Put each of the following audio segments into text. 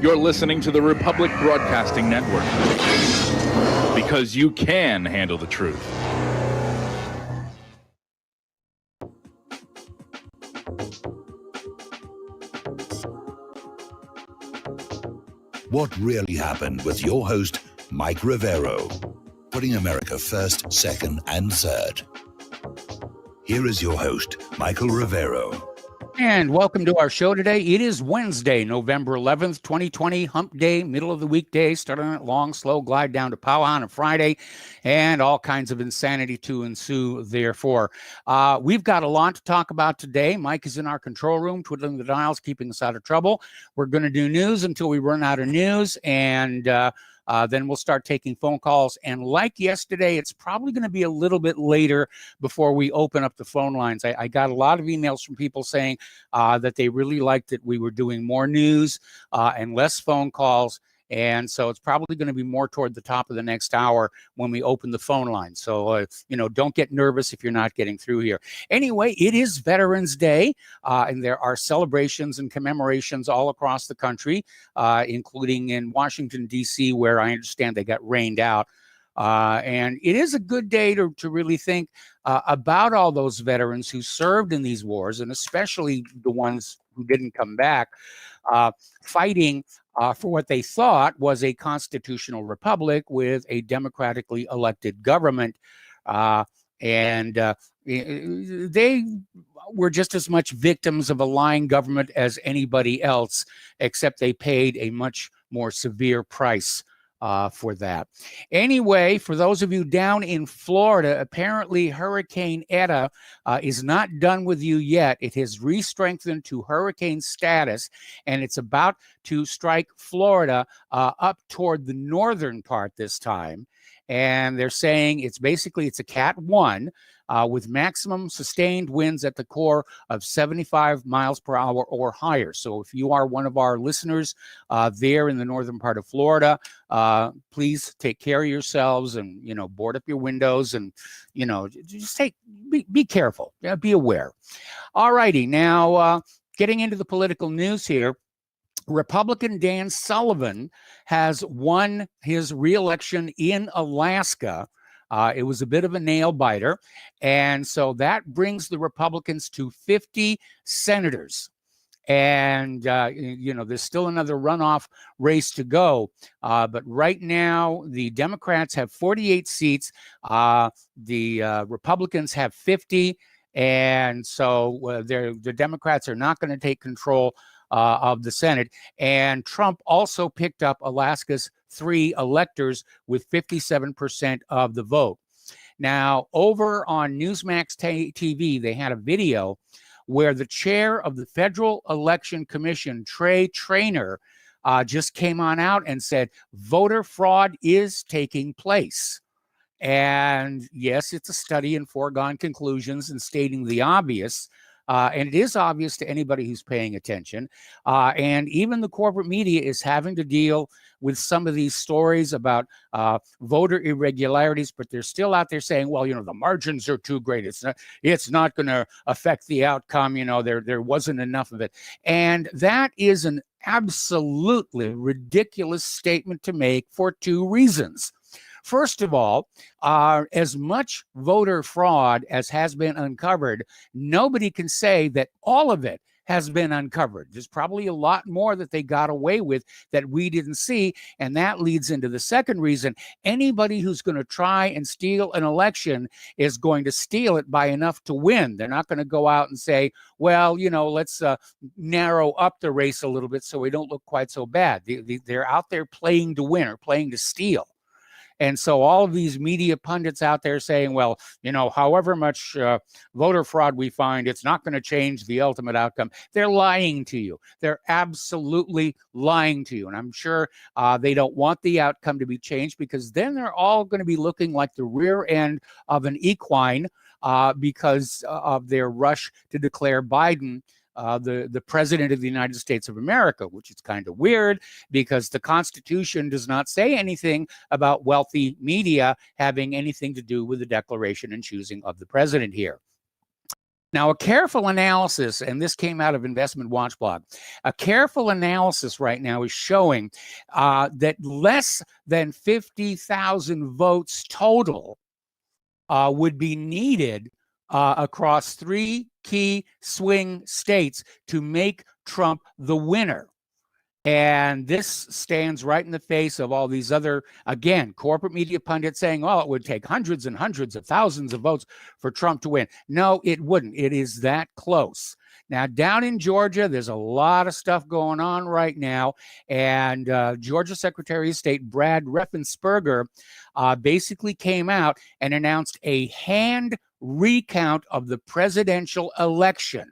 You're listening to the Republic Broadcasting Network, because you can handle the truth. What really happened with your host, Mike Rivero, putting America first, second, and third. Here is your host, Michael Rivero. And welcome to our show today. It is Wednesday, November 11th, 2020, hump day, middle of the weekday, starting a long, slow glide down to powwow on a Friday, and all kinds of insanity to ensue, therefore. We've got a lot to talk about today. Mike is in our control room, twiddling the dials, keeping us out of trouble. We're going to do news until we run out of news, and then we'll start taking phone calls. And like yesterday, it's probably going to be a little bit later before we open up the phone lines. I got a lot of emails from people saying that they really liked that we were doing more news and less phone calls. And so it's probably going to be more toward the top of the next hour when we open the phone line. So, don't get nervous if you're not getting through here. Anyway, it is Veterans Day, and there are celebrations and commemorations all across the country, including in Washington, D.C., where I understand they got rained out. And it is a good day to really think about all those veterans who served in these wars, and especially the ones who didn't come back, fighting for what they thought was a constitutional republic with a democratically elected government. And they were just as much victims of a lying government as anybody else, except they paid a much more severe price for that. Anyway, for those of you down in Florida, apparently Hurricane Eta is not done with you yet. It has re-strengthened to hurricane status, and it's about to strike Florida up toward the northern part this time. And they're saying it's a Cat 1 with maximum sustained winds at the core of 75 miles per hour or higher. So if you are one of our listeners there in the northern part of Florida, please take care of yourselves and, board up your windows and, just be careful. Be aware. All righty. Now, getting into the political news here. Republican Dan Sullivan has won his reelection in Alaska. It was a bit of a nail biter. And so that brings the Republicans to 50 senators. And, there's still another runoff race to go. But right now, the Democrats have 48 seats. The Republicans have 50. And so the Democrats are not going to take control of the Senate. And Trump also picked up Alaska's 3 electors with 57% of the vote. Now, over on Newsmax TV, they had a video where the chair of the Federal Election Commission, Trey Traynor, just came on out and said voter fraud is taking place. And yes, it's a study in foregone conclusions and stating the obvious. And it is obvious to anybody who's paying attention. And even the corporate media is having to deal with some of these stories about voter irregularities, but they're still out there saying, well, the margins are too great. It's not going to affect the outcome. There wasn't enough of it. And that is an absolutely ridiculous statement to make for 2 reasons. First of all, as much voter fraud as has been uncovered, nobody can say that all of it has been uncovered. There's probably a lot more that they got away with that we didn't see. And that leads into the second reason. Anybody who's going to try and steal an election is going to steal it by enough to win. They're not going to go out and say, well, let's narrow up the race a little bit so we don't look quite so bad. They're out there playing to win or playing to steal. And so all of these media pundits out there saying, well, however much voter fraud we find, it's not going to change the ultimate outcome. They're lying to you. They're absolutely lying to you. And I'm sure they don't want the outcome to be changed, because then they're all going to be looking like the rear end of an equine because of their rush to declare Biden the president of the United States of America, which is kind of weird because the Constitution does not say anything about wealthy media having anything to do with the declaration and choosing of the president here. Now, a careful analysis, and this came out of Investment Watch blog, a careful analysis right now is showing that less than 50,000 votes total would be needed across 3 key swing states to make Trump the winner. And this stands right in the face of all these other, again, corporate media pundits saying, oh, it would take hundreds and hundreds of thousands of votes for Trump to win. No, it wouldn't. It is that close. Now, down in Georgia, there's a lot of stuff going on right now. And Georgia Secretary of State Brad Raffensperger basically came out and announced a hand recount of the presidential election.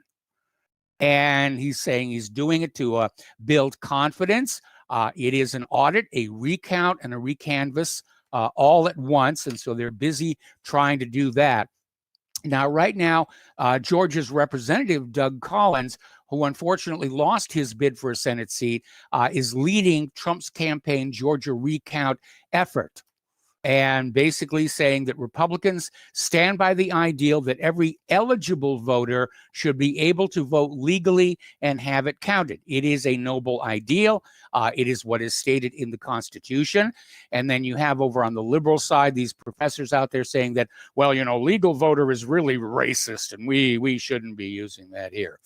And he's saying he's doing it to build confidence. It is an audit, a recount, and a recanvass all at once. And so they're busy trying to do that. Now, right now, Georgia's representative, Doug Collins, who unfortunately lost his bid for a Senate seat, is leading Trump's campaign Georgia recount effort, and basically saying that Republicans stand by the ideal that every eligible voter should be able to vote legally and have it counted. It is a noble ideal. It is what is stated in the Constitution. And then you have over on the liberal side these professors out there saying that, well, you know, legal voter is really racist, and we shouldn't be using that here.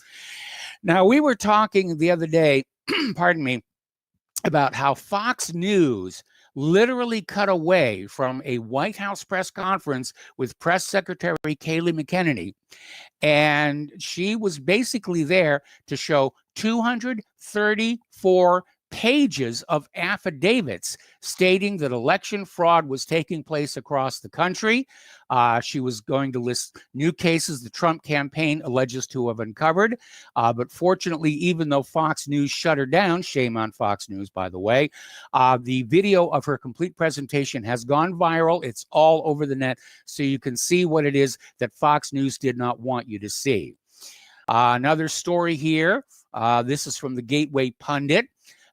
Now, we were talking the other day, pardon me, about how Fox News literally cut away from a White House press conference with Press Secretary Kayleigh McEnany. And she was basically there to show 234 pages of affidavits stating that election fraud was taking place across the country. She was going to list new cases the Trump campaign alleges to have uncovered. But fortunately, even though Fox News shut her down, shame on Fox News, by the way, the video of her complete presentation has gone viral. It's all over the net, so you can see what it is that Fox News did not want you to see. Another story here. This is from the Gateway Pundit.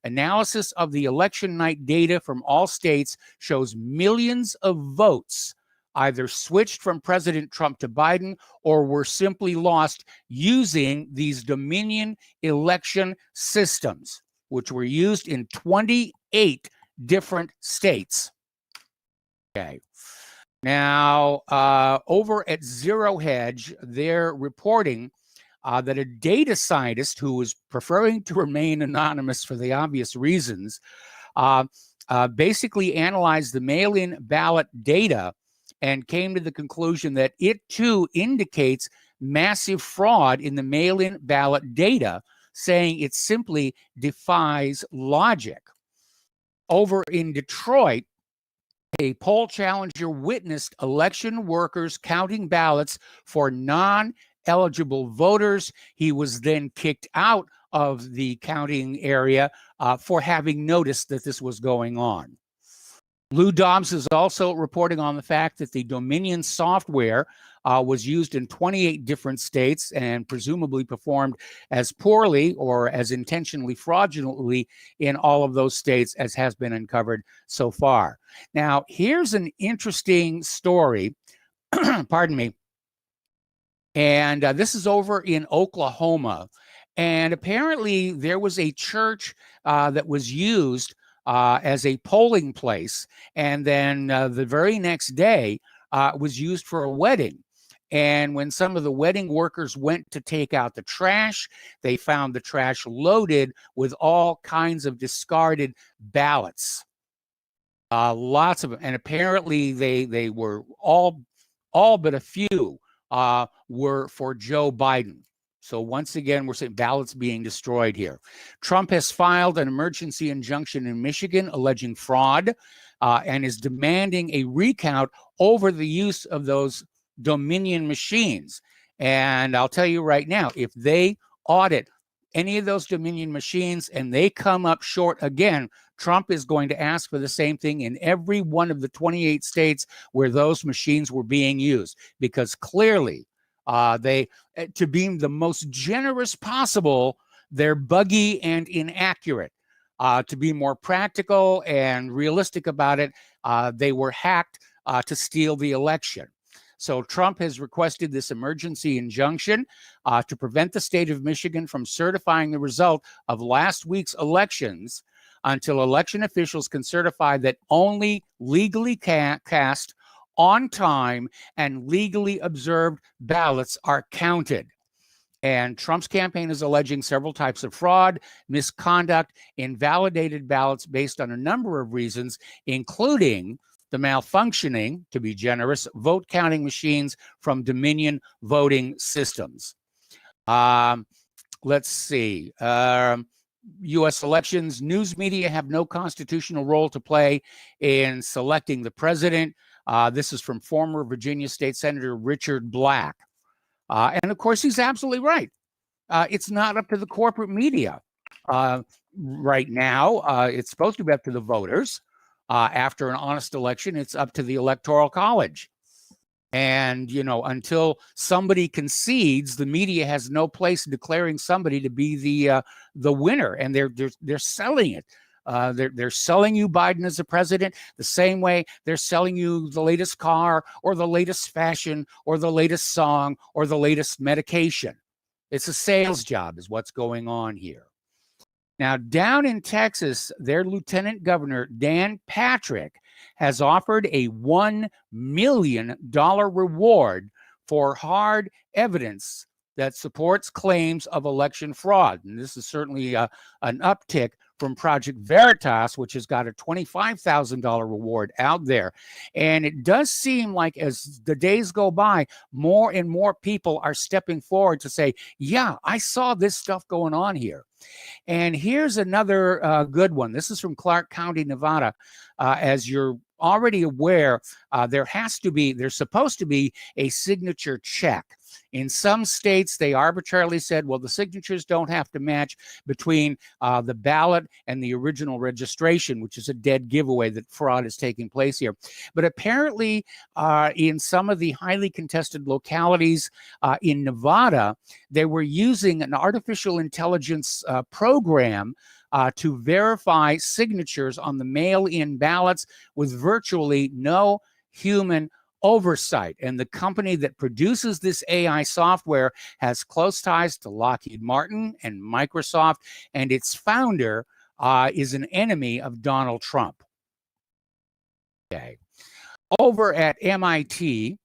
Analysis of the election night data from all states shows millions of votes either switched from President Trump to Biden or were simply lost using these Dominion election systems, which were used in 28 different states. Okay. Now, over at Zero Hedge, they're reporting that a data scientist who was preferring to remain anonymous for the obvious reasons basically analyzed the mail-in ballot data and came to the conclusion that it too indicates massive fraud in the mail-in ballot data, saying it simply defies logic. Over in Detroit, a poll challenger witnessed election workers counting ballots for non-eligible voters. He was then kicked out of the counting area for having noticed that this was going on. Lou Dobbs is also reporting on the fact that the Dominion software was used in 28 different states and presumably performed as poorly or as intentionally fraudulently in all of those states as has been uncovered so far. Now, here's an interesting story, pardon me, and this is over in Oklahoma. And apparently there was a church that was used as a polling place, and then the very next day was used for a wedding. And when some of the wedding workers went to take out the trash, they found the trash loaded with all kinds of discarded ballots. Lots of them. And apparently they were all but a few were for Joe Biden. So once again, we're seeing ballots being destroyed here. Trump has filed an emergency injunction in Michigan alleging fraud and is demanding a recount over the use of those Dominion machines. And I'll tell you right now, if they audit any of those Dominion machines and they come up short again, Trump is going to ask for the same thing in every one of the 28 states where those machines were being used, because clearly they, to be the most generous possible, they're buggy and inaccurate. To be more practical and realistic about it, they were hacked to steal the election. So Trump has requested this emergency injunction to prevent the state of Michigan from certifying the result of last week's elections until election officials can certify that only legally cast on time and legally observed ballots are counted. And Trump's campaign is alleging several types of fraud, misconduct, invalidated ballots based on a number of reasons, including the malfunctioning, to be generous, vote counting machines from Dominion voting systems. Let's see. U.S. elections, news media have no constitutional role to play in selecting the president. This is from former Virginia State Senator Richard Black. And of course, he's absolutely right. It's not up to the corporate media. Right now, it's supposed to be up to the voters. After an honest election, it's up to the Electoral College. And, you know, until somebody concedes, the media has no place declaring somebody to be the winner. And they're selling it. They're selling you Biden as a president the same way they're selling you the latest car or the latest fashion or the latest song or the latest medication. It's a sales job is what's going on here. Now, down in Texas, their Lieutenant Governor, Dan Patrick, has offered a $1 million reward for hard evidence that supports claims of election fraud. And this is certainly an uptick from Project Veritas, which has got a $25,000 reward out there. And it does seem like as the days go by, more and more people are stepping forward to say, yeah, I saw this stuff going on here. And here's another good one. This is from Clark County, Nevada. As you're already aware, there's supposed to be a signature check. In some states, they arbitrarily said, well, the signatures don't have to match between the ballot and the original registration, which is a dead giveaway that fraud is taking place here. But apparently, in some of the highly contested localities in Nevada, they were using an artificial intelligence program to verify signatures on the mail-in ballots with virtually no human oversight. And the company that produces this AI software has close ties to Lockheed Martin and Microsoft, and its founder is an enemy of Donald Trump. Okay. Over at MIT,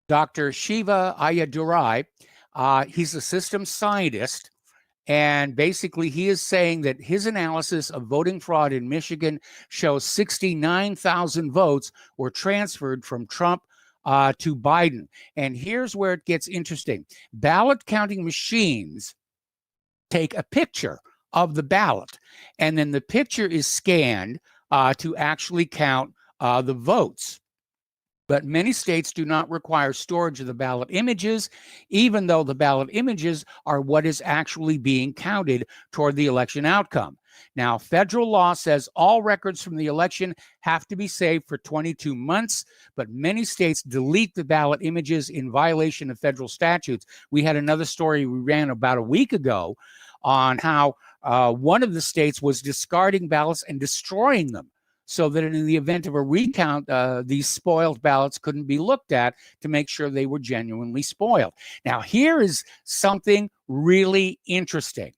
Dr. Shiva Ayadurai, he's a systems scientist. And basically, he is saying that his analysis of voting fraud in Michigan shows 69,000 votes were transferred from Trump to Biden. And here's where it gets interesting. Ballot counting machines take a picture of the ballot, and then the picture is scanned to actually count the votes. But many states do not require storage of the ballot images, even though the ballot images are what is actually being counted toward the election outcome. Now, federal law says all records from the election have to be saved for 22 months, but many states delete the ballot images in violation of federal statutes. We had another story we ran about a week ago on how one of the states was discarding ballots and destroying them, so that in the event of a recount, these spoiled ballots couldn't be looked at to make sure they were genuinely spoiled. Now, here is something really interesting.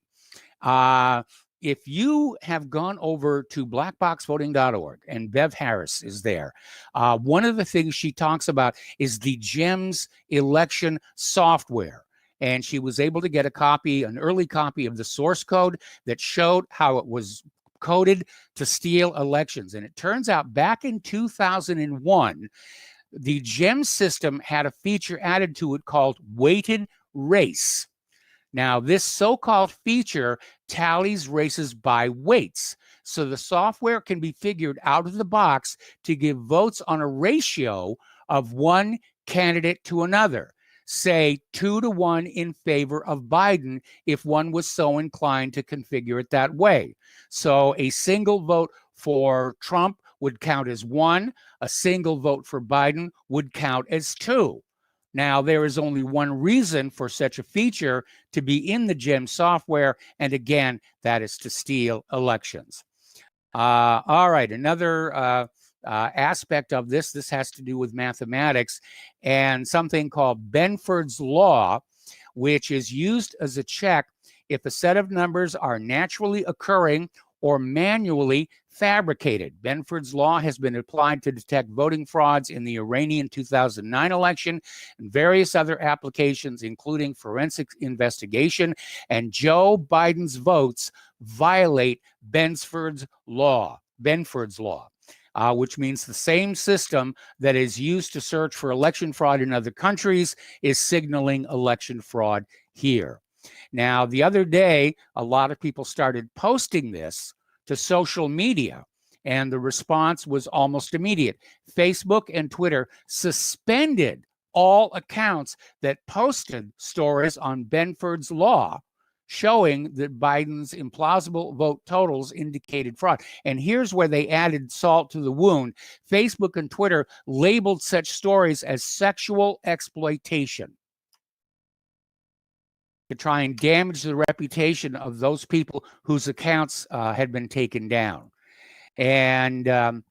If you have gone over to blackboxvoting.org, and Bev Harris is there, one of the things she talks about is the GEMS election software. And she was able to get an early copy of the source code that showed how it was coded to steal elections. And it turns out back in 2001, the GEM system had a feature added to it called weighted race. Now, this so-called feature tallies races by weights. So the software can be figured out of the box to give votes on a ratio of one candidate to another. Say 2-1 in favor of Biden if one was so inclined to configure it that way. So a single vote for Trump would count as 1. A single vote for Biden would count as 2. Now, there is only one reason for such a feature to be in the GEM software, and again, that is to steal elections. All right, another aspect of this. This has to do with mathematics and something called Benford's Law, which is used as a check if a set of numbers are naturally occurring or manually fabricated. Benford's Law has been applied to detect voting frauds in the Iranian 2009 election and various other applications, including forensic investigation. And Joe Biden's votes violate Benford's Law. Which means the same system that is used to search for election fraud in other countries is signaling election fraud here. Now, the other day, a lot of people started posting this to social media, and the response was almost immediate. Facebook and Twitter suspended all accounts that posted stories on Benford's Law showing that Biden's implausible vote totals indicated fraud. And here's where they added salt to the wound. Facebook and Twitter labeled such stories as sexual exploitation to try and damage the reputation of those people whose accounts had been taken down. And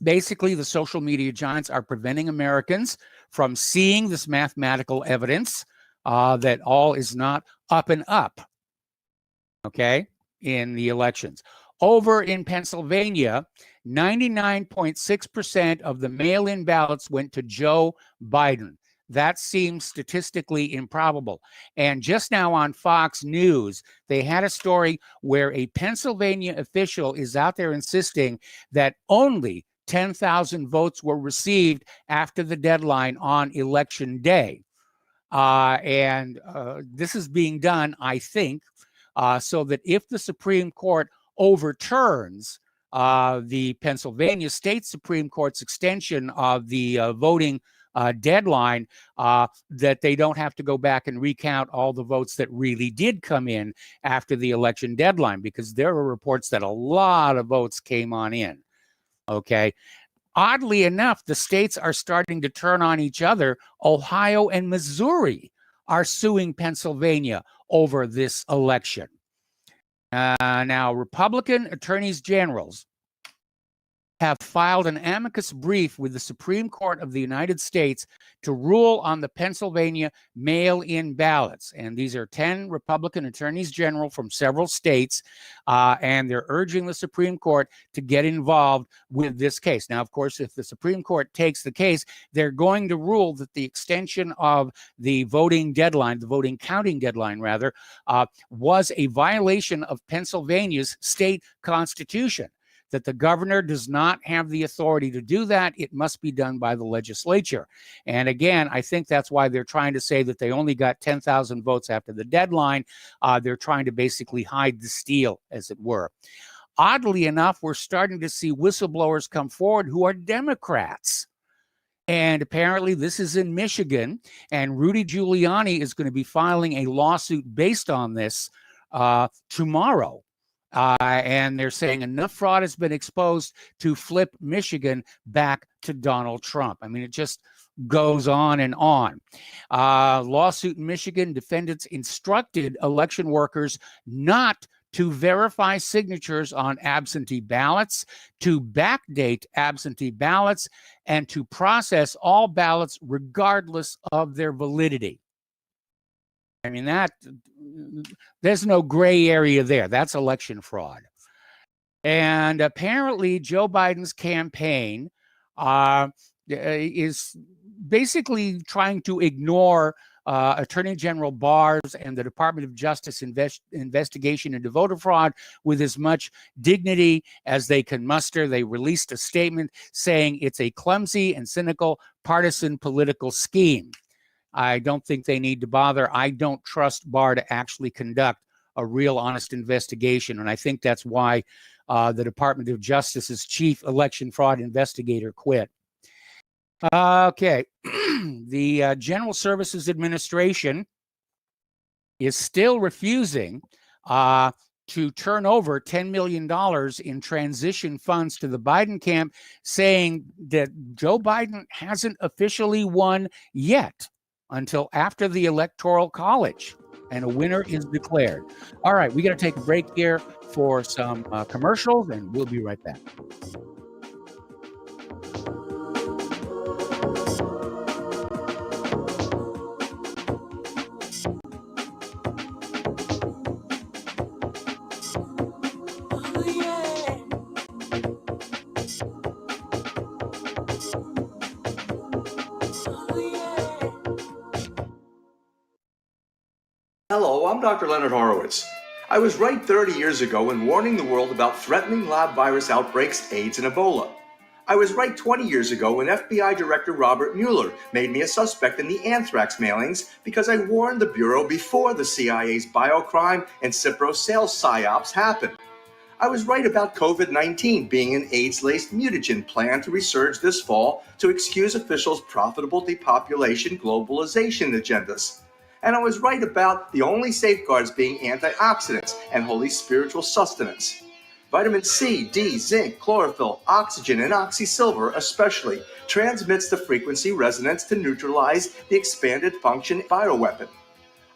basically, the social media giants are preventing Americans from seeing this mathematical evidence that all is not up and up, okay, in the elections. Over in Pennsylvania, 99.6% of the mail-in ballots went to Joe Biden. That seems statistically improbable. And just now on Fox News, they had a story where a Pennsylvania official is out there insisting that only 10,000 votes were received after the deadline on Election Day. This is being done, I think, so that if the Supreme Court overturns the Pennsylvania State Supreme Court's extension of the voting deadline, that they don't have to go back and recount all the votes that really did come in after the election deadline, because there are reports that a lot of votes came on in. Okay. Oddly enough, the states are starting to turn on each other. Ohio and Missouri are suing Pennsylvania over this election. Now, Republican attorneys generals have filed an amicus brief with the Supreme Court of the United States to rule on the Pennsylvania mail-in ballots. And these are 10 Republican attorneys general from several states, and they're urging the Supreme Court to get involved with this case. Now, of course, if the Supreme Court takes the case, they're going to rule that the extension of the voting deadline, the voting counting deadline, rather, was a violation of Pennsylvania's state constitution, that the governor does not have the authority to do that. It must be done by the legislature. And again, I think that's why they're trying to say that they only got 10,000 votes after the deadline. They're trying to basically hide the steal, as it were. Oddly enough, we're starting to see whistleblowers come forward who are Democrats. And apparently this is in Michigan, and Rudy Giuliani is going to be filing a lawsuit based on this tomorrow. And they're saying enough fraud has been exposed to flip Michigan back to Donald Trump. I mean, it just goes on and on. Lawsuit in Michigan, defendants instructed election workers not to verify signatures on absentee ballots, to backdate absentee ballots, and to process all ballots regardless of their validity. I mean, there's no gray area there. That's election fraud. And apparently Joe Biden's campaign is basically trying to ignore Attorney General Barr's and the Department of Justice investigation into voter fraud with as much dignity as they can muster. They released a statement saying it's a clumsy and cynical partisan political scheme. I don't think they need to bother. I don't trust Barr to actually conduct a real honest investigation. And I think that's why the Department of Justice's chief election fraud investigator quit. Okay. The General Services Administration is still refusing to turn over $10 million in transition funds to the Biden camp, saying that Joe Biden hasn't officially won yet until after the Electoral College and a winner is declared. All right, we got to take a break here for some commercials, and we'll be right back. I'm Dr. Leonard Horowitz. I was right 30 years ago in warning the world about threatening lab virus outbreaks, AIDS, and Ebola. I was right 20 years ago when FBI Director Robert Mueller made me a suspect in the anthrax mailings because I warned the Bureau before the CIA's biocrime and Cipro sales psyops happened. I was right about COVID-19 being an AIDS-laced mutagen planned to resurge this fall to excuse officials' profitable depopulation globalization agendas. And I was right about the only safeguards being antioxidants and holy spiritual sustenance. Vitamin C, D, zinc, chlorophyll, oxygen, and oxysilver especially transmits the frequency resonance to neutralize the expanded function bioweapon.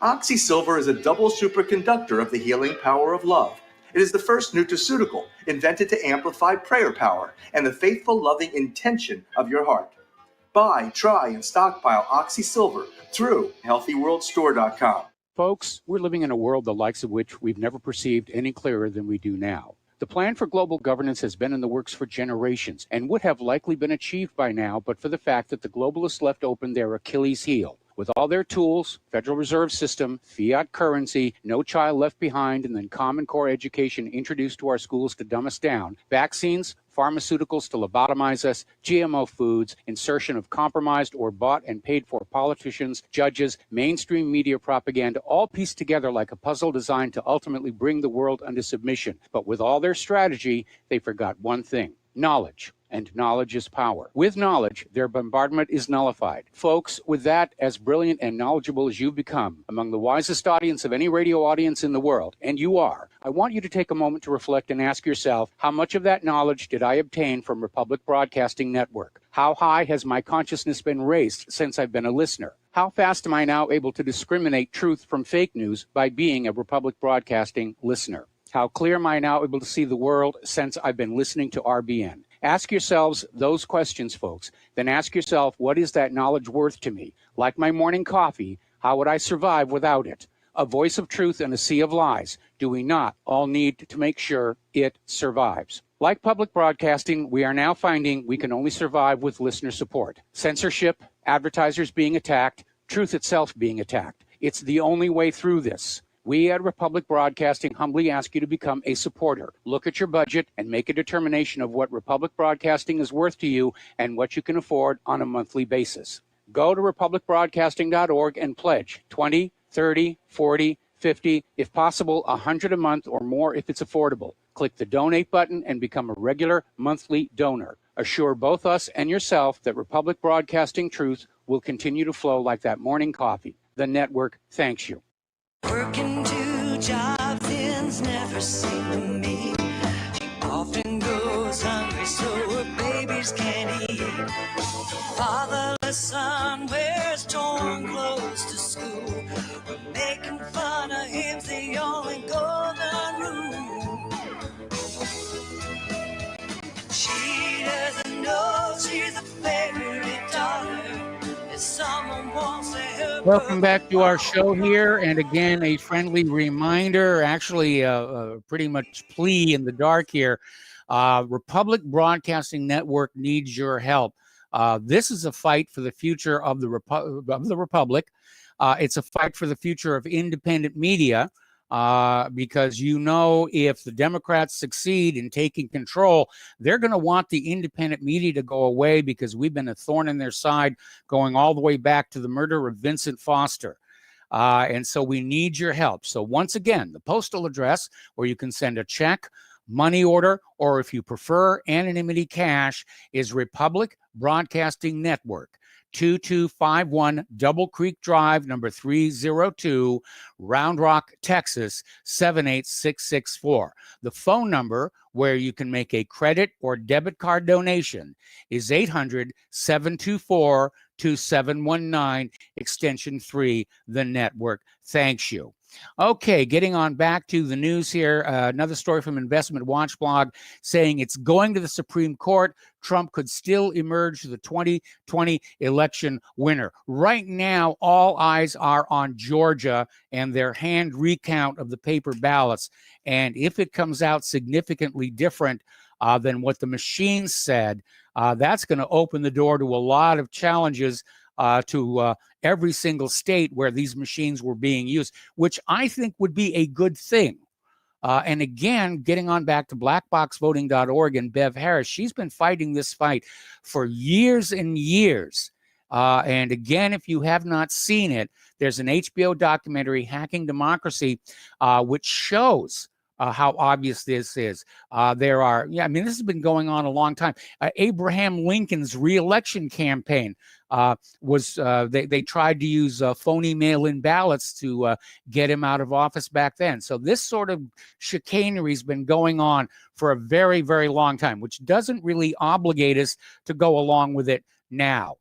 Oxysilver is a double superconductor of the healing power of love. It is the first nutraceutical invented to amplify prayer power and the faithful, loving intention of your heart. Buy, try, and stockpile Oxysilver through healthyworldstore.com. Folks, we're living in a world the likes of which we've never perceived any clearer than we do now. The plan for global governance has been in the works for generations and would have likely been achieved by now, but for the fact that the globalists left open their Achilles heel. With all their tools, Federal Reserve System, fiat currency, no child left behind, and then Common Core education introduced to our schools to dumb us down, vaccines, pharmaceuticals to lobotomize us, GMO foods, insertion of compromised or bought and paid for politicians, judges, mainstream media propaganda, all pieced together like a puzzle designed to ultimately bring the world under submission. But with all their strategy, they forgot one thing: knowledge. And knowledge is power. With knowledge, their bombardment is nullified. Folks, with that, as brilliant and knowledgeable as you've become, among the wisest audience of any radio audience in the world, and you are, I want you to take a moment to reflect and ask yourself, how much of that knowledge did I obtain from Republic Broadcasting Network? How high has my consciousness been raised since I've been a listener? How fast am I now able to discriminate truth from fake news by being a Republic Broadcasting listener? How clear am I now able to see the world since I've been listening to RBN? Ask yourselves those questions, folks. Then ask yourself, what is that knowledge worth to me? Like my morning coffee, how would I survive without it? A voice of truth in a sea of lies. Do we not all need to make sure it survives? Like public broadcasting, we are now finding we can only survive with listener support. Censorship, advertisers being attacked, truth itself being attacked. It's the only way through this. We at Republic Broadcasting humbly ask you to become a supporter. Look at your budget and make a determination of what Republic Broadcasting is worth to you and what you can afford on a monthly basis. Go to republicbroadcasting.org and pledge 20, 30, 40, 50, if possible, 100 a month or more if it's affordable. Click the donate button and become a regular monthly donor. Assure both us and yourself that Republic Broadcasting truth will continue to flow like that morning coffee. The network thanks you. Working 2 jobs, ends never seem to meet. She often goes hungry, so her babies can't eat. Fatherless son wears torn clothes to school. We're making fun of him's the only golden rule. She doesn't know she's a favorite daughter. If someone wants to help. Welcome back to our show here. And again, a friendly reminder, actually pretty much plea in the dark here. Republic Broadcasting Network needs your help. This is a fight for the future of the Republic. It's a fight for the future of independent media. Because if the Democrats succeed in taking control, they're going to want the independent media to go away because we've been a thorn in their side going all the way back to the murder of Vincent Foster. And so we need your help. So once again, the postal address where you can send a check, money order, or if you prefer anonymity cash is Republic Broadcasting Network. 2251 Double Creek Drive, number 302, Round Rock, Texas, 78664. The phone number where you can make a credit or debit card donation is 800-724-2719, extension 3. The network thanks you. Okay, getting on back to the news here. Another story from Investment Watch blog saying it's going to the Supreme Court. Trump could still emerge the 2020 election winner. Right now, all eyes are on Georgia and their hand recount of the paper ballots. And if it comes out significantly different than what the machine said, that's going to open the door to a lot of challenges to every single state where these machines were being used, which I think would be a good thing. And again, getting on back to blackboxvoting.org and Bev Harris, she's been fighting this fight for years and years. And again, if you have not seen it, there's an HBO documentary, Hacking Democracy, which shows how obvious this is. This has been going on a long time. Abraham Lincoln's re-election campaign they tried to use phony mail-in ballots to get him out of office back then. So this sort of chicanery has been going on for a very, very long time, which doesn't really obligate us to go along with it now.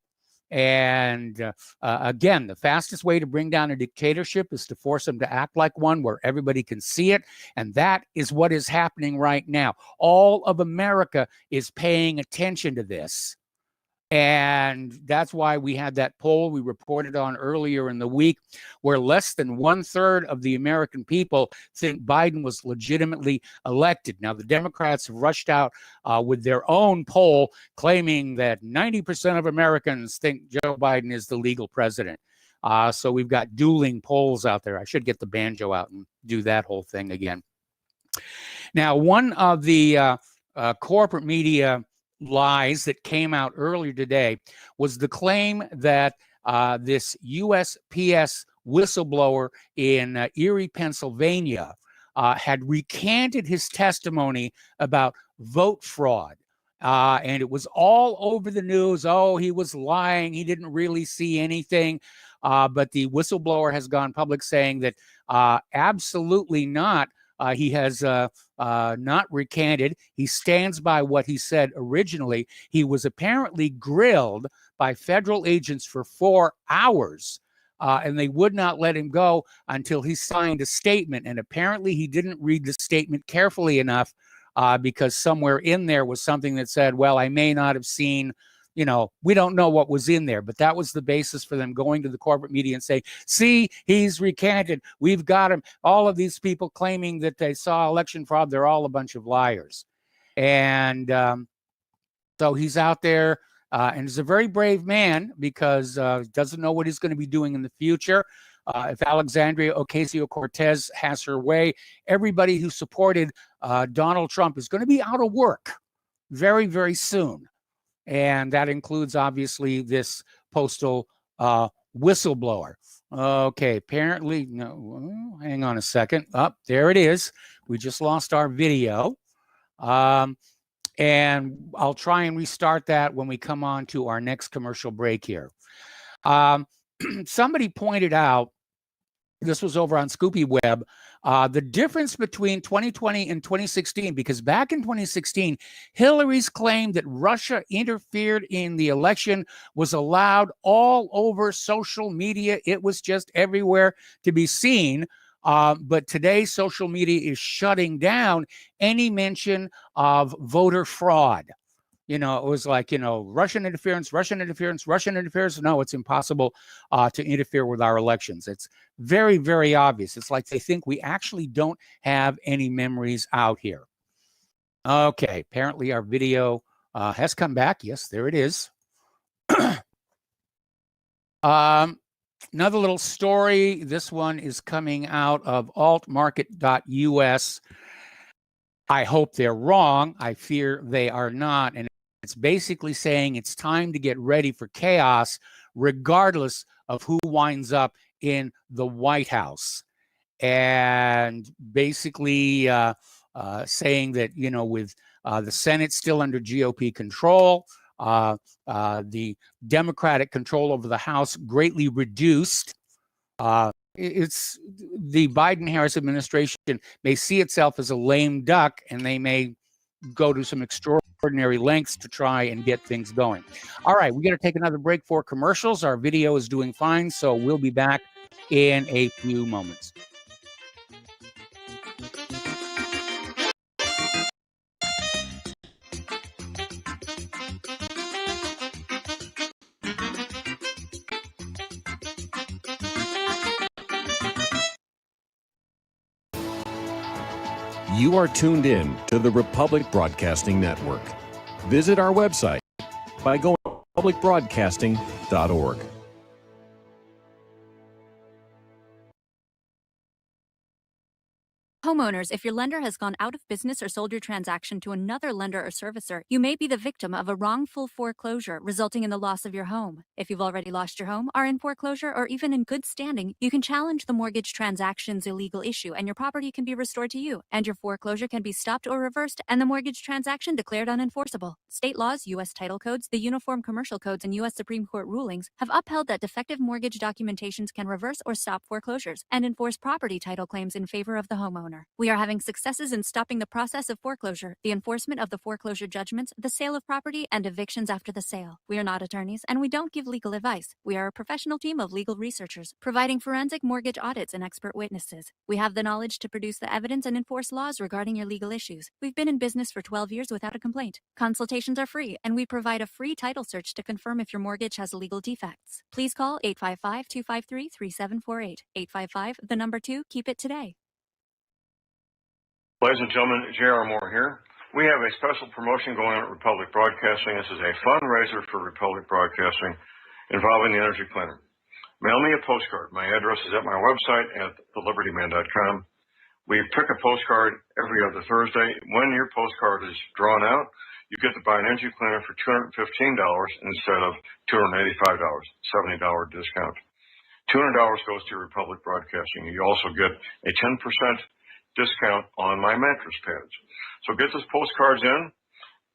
And again, the fastest way to bring down a dictatorship is to force them to act like one where everybody can see it. And that is what is happening right now. All of America is paying attention to this. And that's why we had that poll we reported on earlier in the week, where less than 1/3 of the American people think Biden was legitimately elected. Now, the Democrats have rushed out with their own poll claiming that 90% of Americans think Joe Biden is the legal president. So we've got dueling polls out there. I should get the banjo out and do that whole thing again. Now, one of the corporate media lies that came out earlier today was the claim that this USPS whistleblower in Erie, Pennsylvania, had recanted his testimony about vote fraud. And it was all over the news. Oh, he was lying. He didn't really see anything. But the whistleblower has gone public saying that absolutely not. He has not recanted. He stands by what he said originally. He was apparently grilled by federal agents for 4 hours, and they would not let him go until he signed a statement. And apparently he didn't read the statement carefully enough because somewhere in there was something that said, well, I may not have seen, we don't know what was in there, but that was the basis for them going to the corporate media and saying, see, he's recanted. We've got him. All of these people claiming that they saw election fraud, they're all a bunch of liars. And so he's out there and he's a very brave man because he doesn't know what he's going to be doing in the future. If Alexandria Ocasio-Cortez has her way, everybody who supported Donald Trump is going to be out of work very, very soon. And that includes, obviously, this postal whistleblower. Okay, apparently, no, hang on a second. There it is. We just lost our video. And I'll try and restart that when we come on to our next commercial break here. Somebody pointed out, this was over on Scoopy Web, the difference between 2020 and 2016, because back in 2016, Hillary's claim that Russia interfered in the election was allowed all over social media. It was just everywhere to be seen. But today, social media is shutting down any mention of voter fraud. It was like, Russian interference. No, it's impossible to interfere with our elections. It's very, very obvious. It's like they think we actually don't have any memories out here. Okay, apparently our video has come back. Yes, there it is. Another little story. This one is coming out of altmarket.us. I hope they're wrong. I fear they are not. And it's basically saying it's time to get ready for chaos, regardless of who winds up in the White House. And basically saying that, with the Senate still under GOP control, the Democratic control over the House greatly reduced. It's the Biden-Harris administration may see itself as a lame duck, and they may go to some extraordinary lengths to try and get things going. All right, we got to take another break for commercials. Our video is doing fine, so we'll be back in a few moments. You are tuned in to the Republic Broadcasting Network. Visit our website by going to publicbroadcasting.org. Homeowners, if your lender has gone out of business or sold your transaction to another lender or servicer, you may be the victim of a wrongful foreclosure, resulting in the loss of your home. If you've already lost your home, are in foreclosure, or even in good standing, you can challenge the mortgage transaction's illegal issue, and your property can be restored to you, and your foreclosure can be stopped or reversed, and the mortgage transaction declared unenforceable. State laws, U.S. title codes, the Uniform Commercial Codes, and U.S. Supreme Court rulings have upheld that defective mortgage documentations can reverse or stop foreclosures and enforce property title claims in favor of the homeowner. We are having successes in stopping the process of foreclosure, the enforcement of the foreclosure judgments, the sale of property, and evictions after the sale. We are not attorneys, and we don't give legal advice. We are a professional team of legal researchers, providing forensic mortgage audits and expert witnesses. We have the knowledge to produce the evidence and enforce laws regarding your legal issues. We've been in business for 12 years without a complaint. Consultations are free, and we provide a free title search to confirm if your mortgage has legal defects. Please call 855-253-3748. 855, the number 2, keep it today. Ladies and gentlemen, J.R. Moore here. We have a special promotion going on at Republic Broadcasting. This is a fundraiser for Republic Broadcasting involving the energy cleaner. Mail me a postcard. My address is at my website at thelibertyman.com. We pick a postcard every other Thursday. When your postcard is drawn out, you get to buy an energy cleaner for $215 instead of $285, $70 discount. $200 goes to Republic Broadcasting. You also get a 10% discount on my mattress pads. So get those postcards in,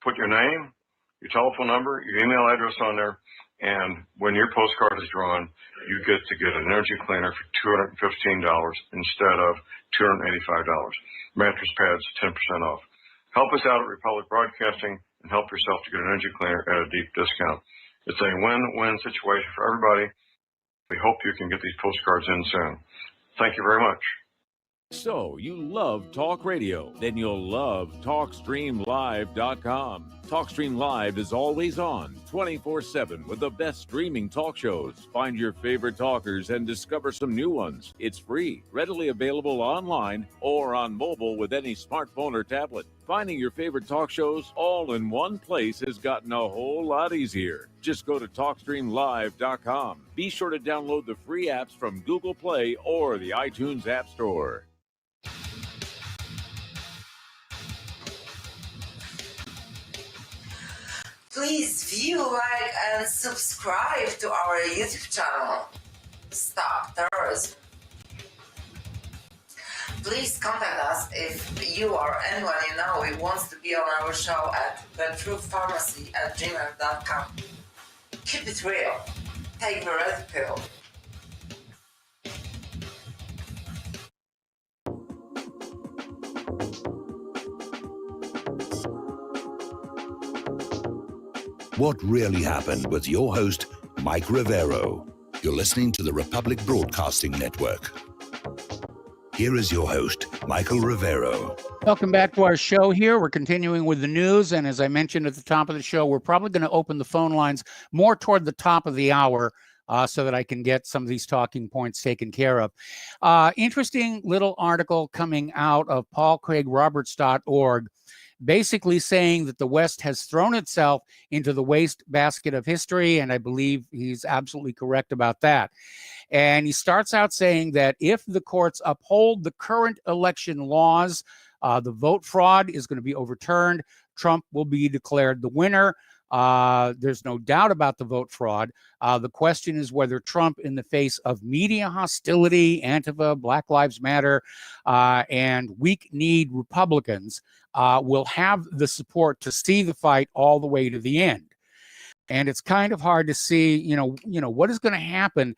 put your name, your telephone number, your email address on there, and when your postcard is drawn, you get to get an energy cleaner for $215 instead of $285. Mattress pads, 10% off. Help us out at Republic Broadcasting and help yourself to get an energy cleaner at a deep discount. It's a win-win situation for everybody. We hope you can get these postcards in soon. Thank you very much. So, you love talk radio? Then you'll love TalkStreamLive.com. TalkStream Live is always on, 24/7, with the best streaming talk shows. Find your favorite talkers and discover some new ones. It's free, readily available online or on mobile with any smartphone or tablet. Finding your favorite talk shows all in one place has gotten a whole lot easier. Just go to TalkStreamLive.com. Be sure to download the free apps from Google Play or the iTunes App Store. Please view, like, and subscribe to our YouTube channel. Stop terrorism. Please contact us if you or anyone you know who wants to be on our show at thetruthpharmacy@gmail.com. Keep it real. Take the red pill. What really happened with your host, Mike Rivero. You're listening to the Republic Broadcasting Network. Here is your host, Michael Rivero. Welcome back to our show here. We're continuing with the news. And as I mentioned at the top of the show, we're probably going to open the phone lines more toward the top of the hour so that I can get some of these talking points taken care of. Interesting little article coming out of paulcraigroberts.org, basically saying that the West has thrown itself into the waste basket of history, and I believe he's absolutely correct about that. And he starts out saying that if the courts uphold the current election laws, the vote fraud is going to be overturned. Trump will be declared the winner. There's no doubt about the vote fraud. The question is whether Trump, in the face of media hostility, Antifa, Black Lives Matter, and weak-kneed Republicans, will have the support to see the fight all the way to the end. And it's kind of hard to see, what is going to happen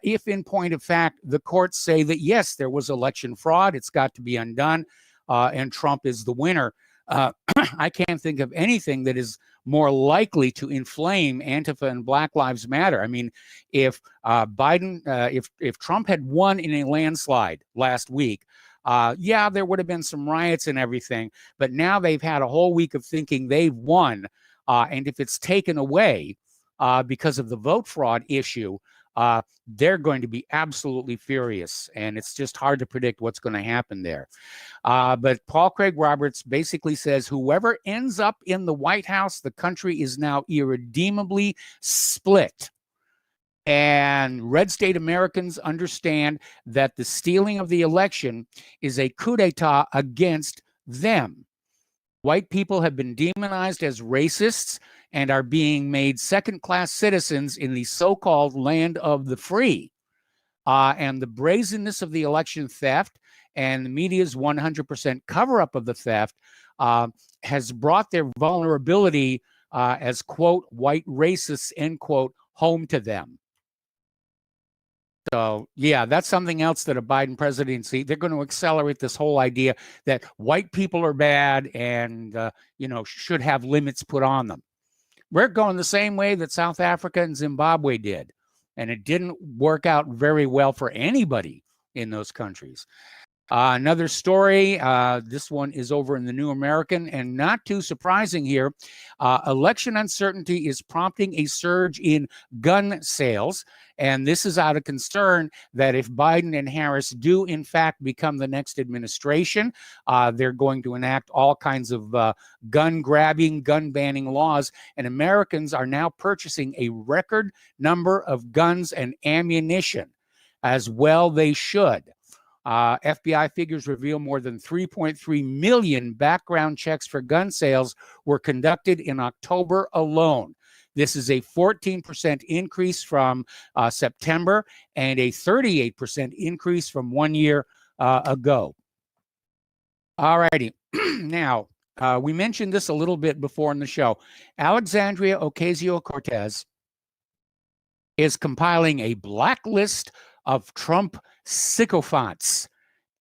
if, in point of fact, the courts say that, yes, there was election fraud, it's got to be undone, and Trump is the winner. I can't think of anything that is more likely to inflame Antifa and Black Lives Matter. I mean, if if Trump had won in a landslide last week, there would have been some riots and everything, but now they've had a whole week of thinking they've won. And if it's taken away because of the vote fraud issue, they're going to be absolutely furious. And it's just hard to predict what's going to happen there. But Paul Craig Roberts basically says whoever ends up in the White House, the country is now irredeemably split. And red state Americans understand that the stealing of the election is a coup d'etat against them. White people have been demonized as racists and are being made second-class citizens in the so-called land of the free. And the brazenness of the election theft and the media's 100% cover-up of the theft has brought their vulnerability as, quote, white racists, end quote, home to them. So, yeah, that's something else that a Biden presidency, they're going to accelerate this whole idea that white people are bad and, should have limits put on them. We're going the same way that South Africa and Zimbabwe did. And it didn't work out very well for anybody in those countries. Another story, this one is over in the New American, and not too surprising here. Election uncertainty is prompting a surge in gun sales, and this is out of concern that if Biden and Harris do, in fact, become the next administration, they're going to enact all kinds of gun grabbing, gun banning laws, and Americans are now purchasing a record number of guns and ammunition, as well they should. FBI figures reveal more than 3.3 million background checks for gun sales were conducted in October alone. This is a 14% increase from September and a 38% increase from 1 year ago. All righty. Now, we mentioned this a little bit before in the show. Alexandria Ocasio-Cortez is compiling a blacklist of Trump sycophants.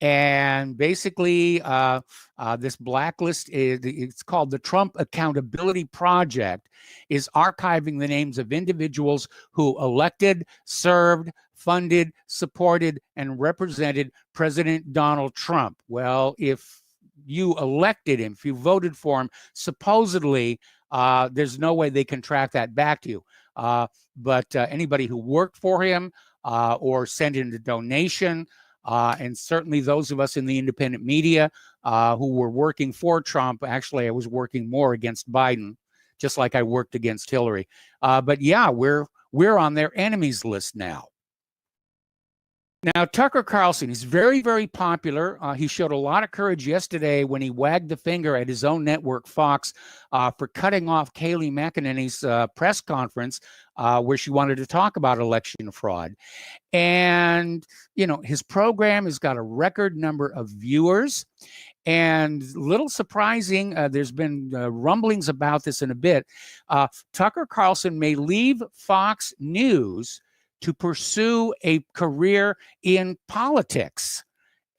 And basically, this blacklist, it's called the Trump Accountability Project, is archiving the names of individuals who elected, served, funded, supported, and represented President Donald Trump. Well, if you elected him, if you voted for him, supposedly there's no way they can track that back to you. But anybody who worked for him or sent in a donation, and certainly those of us in the independent media who were working for Trump, actually I was working more against Biden, just like I worked against Hillary. But yeah, we're on their enemies list now. Now, Tucker Carlson is very, very popular. He showed a lot of courage yesterday when he wagged the finger at his own network, Fox, for cutting off Kayleigh McEnany's press conference where she wanted to talk about election fraud. And, his program has got a record number of viewers. And little surprising, there's been rumblings about this in a bit. Tucker Carlson may leave Fox News to pursue a career in politics,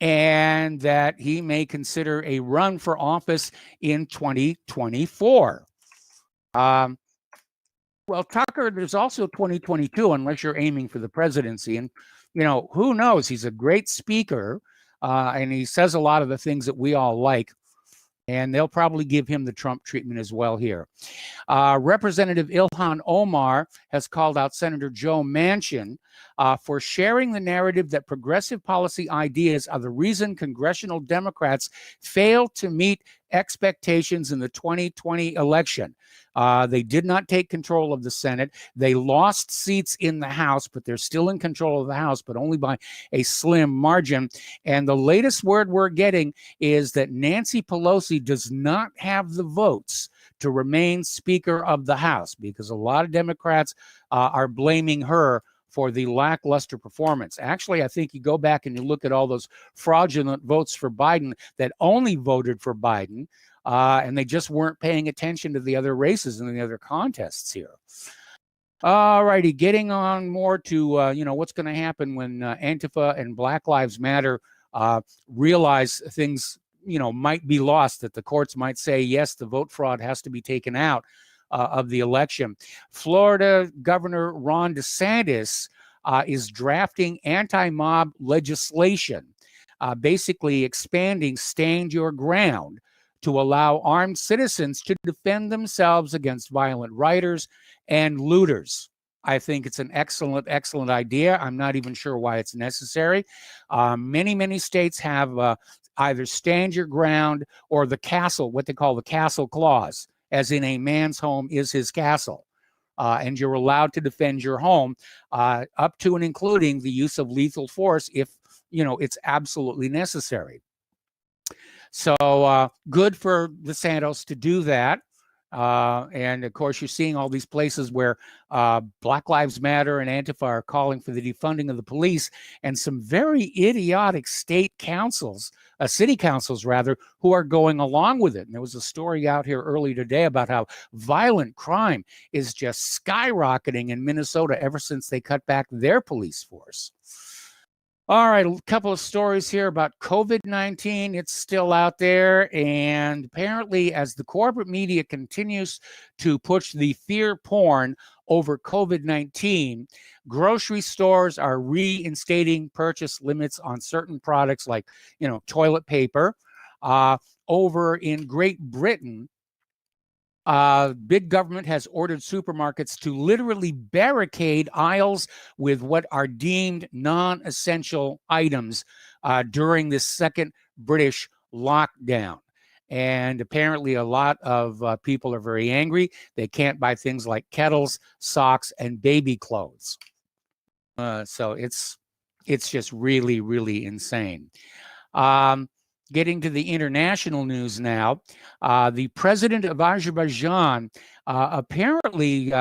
and that he may consider a run for office in 2024. Well, Tucker, there's also 2022, unless you're aiming for the presidency. And, who knows? He's a great speaker, and he says a lot of the things that we all like. And they'll probably give him the Trump treatment as well here. Representative Ilhan Omar has called out Senator Joe Manchin for sharing the narrative that progressive policy ideas are the reason congressional Democrats failed to meet expectations in the 2020 election. They did not take control of the Senate. They lost seats in the House, but they're still in control of the House, but only by a slim margin. And the latest word we're getting is that Nancy Pelosi does not have the votes to remain Speaker of the House, because a lot of Democrats are blaming her for the lackluster performance. Actually, I think you go back and you look at all those fraudulent votes for Biden that only voted for Biden, and they just weren't paying attention to the other races and the other contests here. All righty, getting on more to what's going to happen when Antifa and Black Lives Matter realize things might be lost, that the courts might say, yes, the vote fraud has to be taken out of the election. Florida Governor Ron DeSantis is drafting anti-mob legislation, basically expanding Stand Your Ground to allow armed citizens to defend themselves against violent rioters and looters. I think it's an excellent, excellent idea. I'm not even sure why it's necessary. Many states have either Stand Your Ground or the castle, what they call the castle clause, as in a man's home is his castle. and you're allowed to defend your home, up to and including the use of lethal force if it's absolutely necessary. So good for DeSantis to do that. And of course, you're seeing all these places where Black Lives Matter and Antifa are calling for the defunding of the police, and some very idiotic state councils, city councils rather, who are going along with it. And there was a story out here early today about how violent crime is just skyrocketing in Minnesota ever since they cut back their police force. All right, a couple of stories here about COVID-19. It's still out there. And apparently, as the corporate media continues to push the fear porn over COVID-19, grocery stores are reinstating purchase limits on certain products like, toilet paper. Over in Great Britain, big government has ordered supermarkets to literally barricade aisles with what are deemed non-essential items during this second British lockdown. And apparently a lot of people are very angry. They can't buy things like kettles, socks, and baby clothes. So it's just really, really insane. Getting to the international news now, the president of Azerbaijan apparently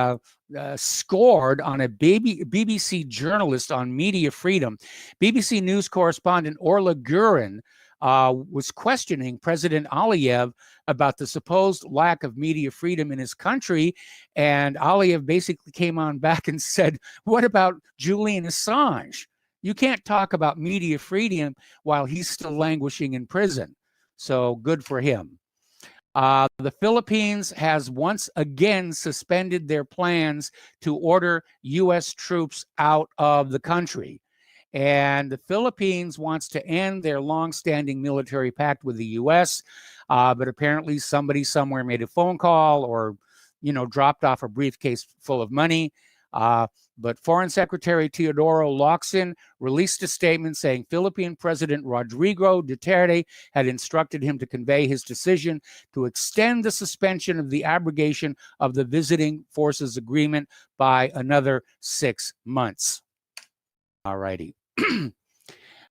scored on a BBC journalist on media freedom. BBC News correspondent Orla Gurin was questioning President Aliyev about the supposed lack of media freedom in his country, and Aliyev basically came on back and said, "What about Julian Assange? You can't talk about media freedom while he's still languishing in prison." So good for him. The Philippines has once again suspended their plans to order U.S. troops out of the country. And the Philippines wants to end their longstanding military pact with the U.S., but apparently somebody somewhere made a phone call or, dropped off a briefcase full of money. But Foreign Secretary Teodoro Locsin released a statement saying Philippine President Rodrigo Duterte had instructed him to convey his decision to extend the suspension of the abrogation of the Visiting Forces Agreement by another 6 months. All righty.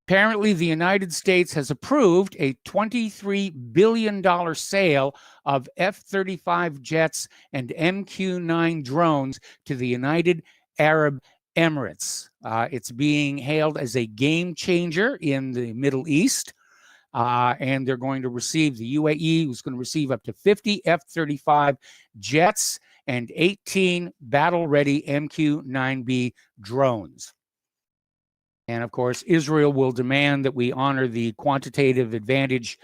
Apparently, the United States has approved a $23 billion sale of F-35 jets and MQ-9 drones to the United Arab Emirates. It's being hailed as a game changer in the Middle East. And they're going to receive, the UAE was going to receive up to 50 F-35 jets and 18 battle-ready MQ-9B drones. And of course, Israel will demand that we honor the quantitative advantage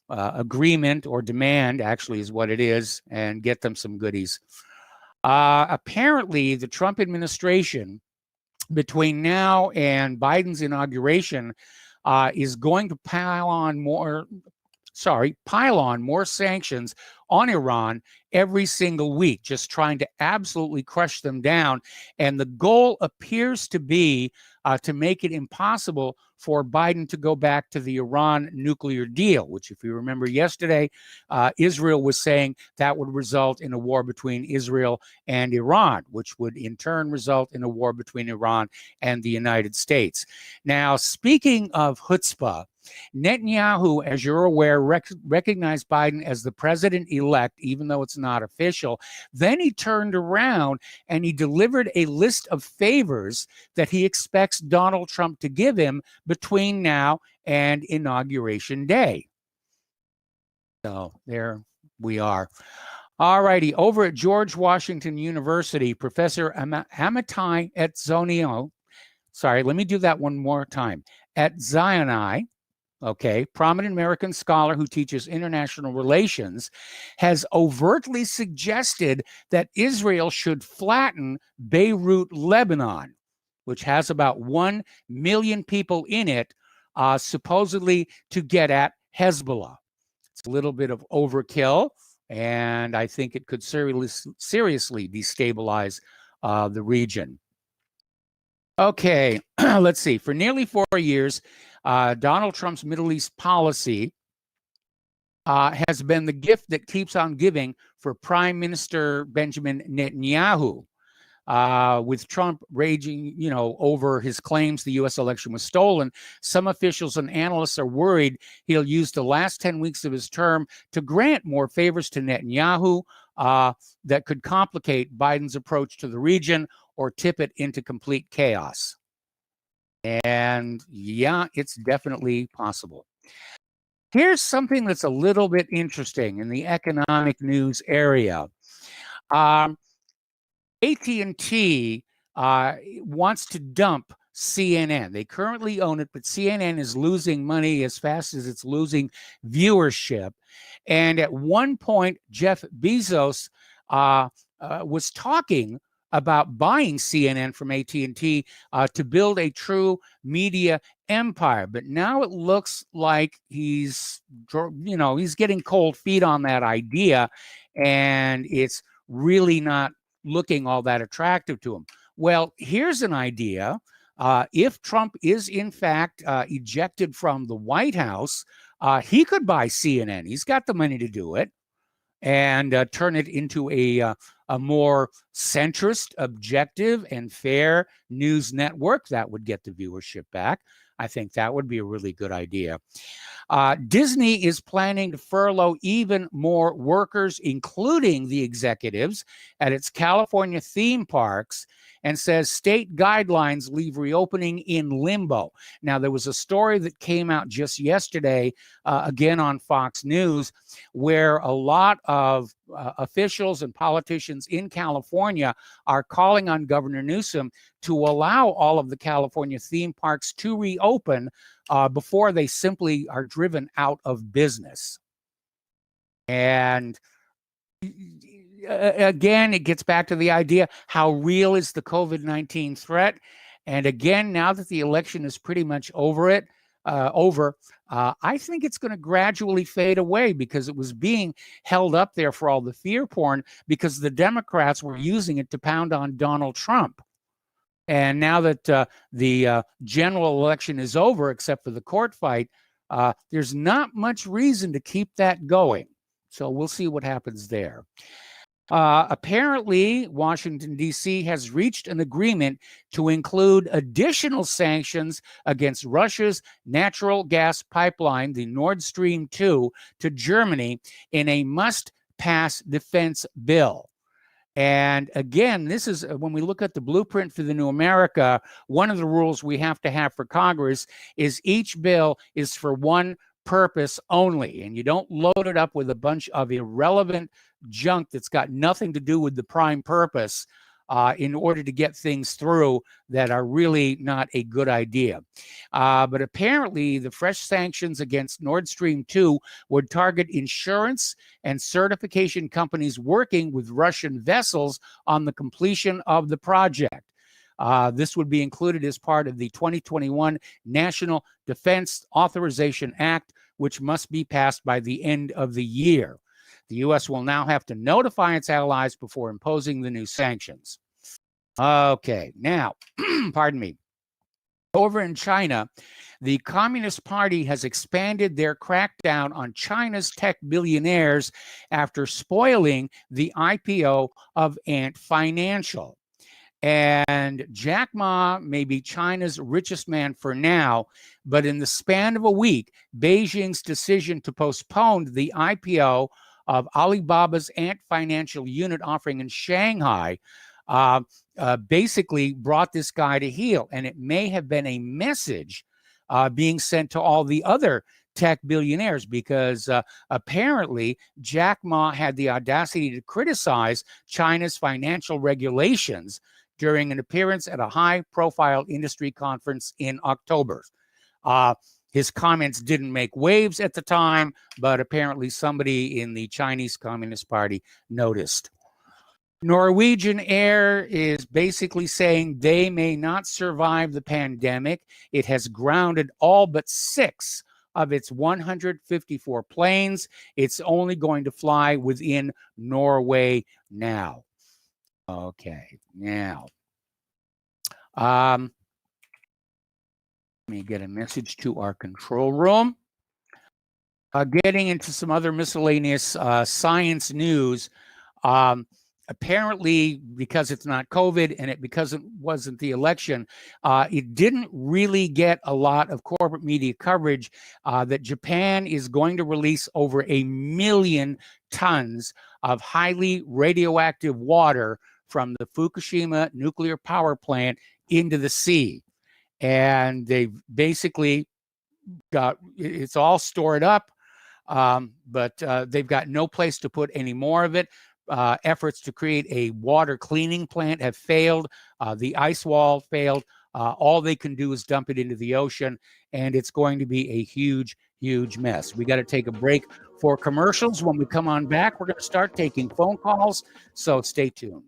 agreement, or demand actually is what it is, and get them some goodies. Apparently, the Trump administration, between now and Biden's inauguration, is going to pile on more sanctions on Iran every single week, just trying to absolutely crush them down. And the goal appears to be to make it impossible for Biden to go back to the Iran nuclear deal, which, if you remember yesterday, Israel was saying that would result in a war between Israel and Iran, which would in turn result in a war between Iran and the United States. Now, speaking of chutzpah, Netanyahu, as you're aware, recognized Biden as the president-elect, even though it's not official. Then he turned around and he delivered a list of favors that he expects Donald Trump to give him between now and Inauguration Day. So there we are. All righty. Over at George Washington University, Professor Amitai Etzonio, sorry, let me do that one more time. Etzonio, okay, prominent American scholar who teaches international relations, has overtly suggested that Israel should flatten Beirut, Lebanon, which has about 1 million people in it, supposedly to get at Hezbollah. It's a little bit of overkill, and I think it could seriously destabilize the region. Okay, let's see. For nearly 4 years, Donald Trump's Middle East policy has been the gift that keeps on giving for Prime Minister Benjamin Netanyahu. With Trump raging, over his claims the U.S. election was stolen, some officials and analysts are worried he'll use the last 10 weeks of his term to grant more favors to Netanyahu that could complicate Biden's approach to the region or tip it into complete chaos. And yeah, it's definitely possible. Here's something that's a little bit interesting in the economic news area. AT&T wants to dump CNN. They currently own it, but CNN is losing money as fast as it's losing viewership. And at one point, Jeff Bezos was talking about buying CNN from AT&T to build a true media empire. But now it looks like he's getting cold feet on that idea, and it's really not looking all that attractive to him. Well, here's an idea. If Trump is in fact ejected from the White House, he could buy CNN. He's got the money to do it, and turn it into a more centrist, objective, and fair news network that would get the viewership back. I think that would be a really good idea. Disney is planning to furlough even more workers, including the executives, at its California theme parks, and says state guidelines leave reopening in limbo. Now, there was a story that came out just yesterday, again on Fox News, where a lot of officials and politicians in California are calling on Governor Newsom to allow all of the California theme parks to reopen before they simply are driven out of business. And again, it gets back to the idea, how real is the COVID-19 threat? And again, now that the election is pretty much over, I think it's going to gradually fade away, because it was being held up there for all the fear porn because the Democrats were using it to pound on Donald Trump. And now that the general election is over, except for the court fight, there's not much reason to keep that going. So we'll see what happens there. Apparently, Washington, D.C. has reached an agreement to include additional sanctions against Russia's natural gas pipeline, the Nord Stream 2, to Germany in a must-pass defense bill. And again, this is when we look at the blueprint for the new America, one of the rules we have to have for Congress is each bill is for one purpose only, and you don't load it up with a bunch of irrelevant junk that's got nothing to do with the prime purpose in order to get things through that are really not a good idea. But apparently the fresh sanctions against Nord Stream 2 would target insurance and certification companies working with Russian vessels on the completion of the project. This would be included as part of the 2021 National Defense Authorization Act, which must be passed by the end of the year. The U.S. will now have to notify its allies before imposing the new sanctions. Okay, now, pardon me. Over in China, the Communist Party has expanded their crackdown on China's tech billionaires after spoiling the IPO of Ant Financial. And Jack Ma may be China's richest man for now, but in the span of a week, Beijing's decision to postpone the IPO of Alibaba's Ant Financial unit offering in Shanghai basically brought this guy to heel. And it may have been a message being sent to all the other tech billionaires, because apparently Jack Ma had the audacity to criticize China's financial regulations during an appearance at a high-profile industry conference in October. His comments didn't make waves at the time, but apparently somebody in the Chinese Communist Party noticed. Norwegian Air is basically saying they may not survive the pandemic. It has grounded all but 6 of its 154 planes. It's only going to fly within Norway now. Okay, now. Let me get a message to our control room. Getting into some other miscellaneous science news. Apparently, because it's not COVID and because it wasn't the election, it didn't really get a lot of corporate media coverage that Japan is going to release over 1 million tons of highly radioactive water from the Fukushima nuclear power plant into the sea. And they've basically it's all stored up, but they've got no place to put any more of it. Efforts to create a water cleaning plant have failed. The ice wall failed. All they can do is dump it into the ocean, and it's going to be a huge, huge mess. We got to take a break for commercials. When we come on back, we're going to start taking phone calls, so stay tuned.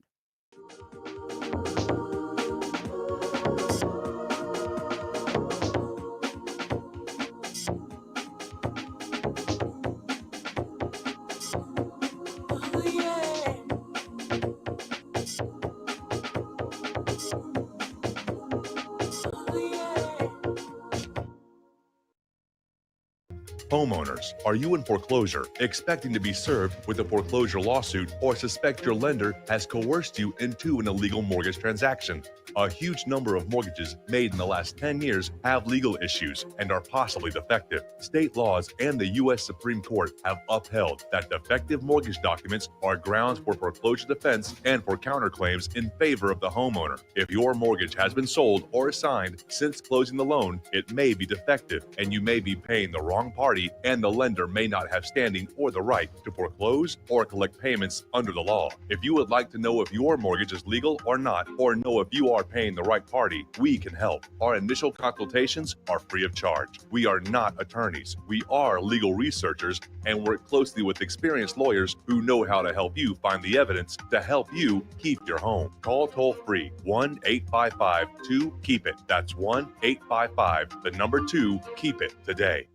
Homeowners, are you in foreclosure, expecting to be served with a foreclosure lawsuit, or suspect your lender has coerced you into an illegal mortgage transaction? A huge number of mortgages made in the last 10 years have legal issues and are possibly defective. State laws and the U.S. Supreme Court have upheld that defective mortgage documents are grounds for foreclosure defense and for counterclaims in favor of the homeowner. If your mortgage has been sold or assigned since closing the loan, it may be defective and you may be paying the wrong party, and the lender may not have standing or the right to foreclose or collect payments under the law. If you would like to know if your mortgage is legal or not, or know if you are paying the right party, we can help. Our initial consultations are free of charge. We are not attorneys. We are legal researchers and work closely with experienced lawyers who know how to help you find the evidence to help you keep your home. Call toll-free 1-855-2-KEEP-IT. That's 1-855-2-KEEP-IT today.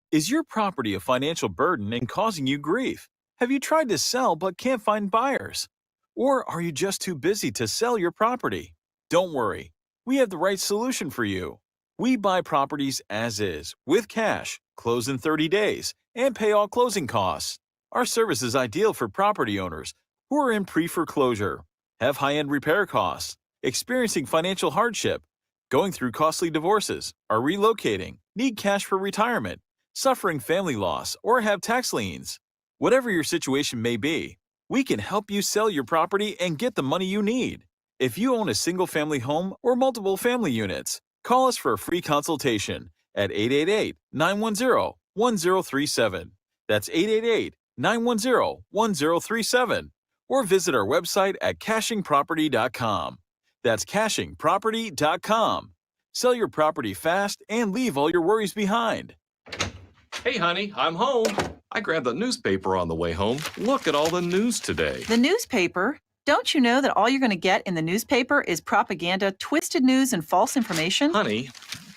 Is your property a financial burden and causing you grief? Have you tried to sell but can't find buyers? Or are you just too busy to sell your property? Don't worry, we have the right solution for you. We buy properties as is, with cash, close in 30 days, and pay all closing costs. Our service is ideal for property owners who are in pre-foreclosure, have high-end repair costs, experiencing financial hardship, going through costly divorces, are relocating, need cash for retirement, suffering family loss, or have tax liens. Whatever your situation may be, we can help you sell your property and get the money you need. If you own a single-family home or multiple family units, call us for a free consultation at 888-910-1037. That's 888-910-1037. Or visit our website at cashingproperty.com. That's cashingproperty.com. Sell your property fast and leave all your worries behind. Hey, honey, I'm home. I grabbed the newspaper on the way home. Look at all the news today. The newspaper? Don't you know that all you're going to get in the newspaper is propaganda, twisted news, and false information? Honey,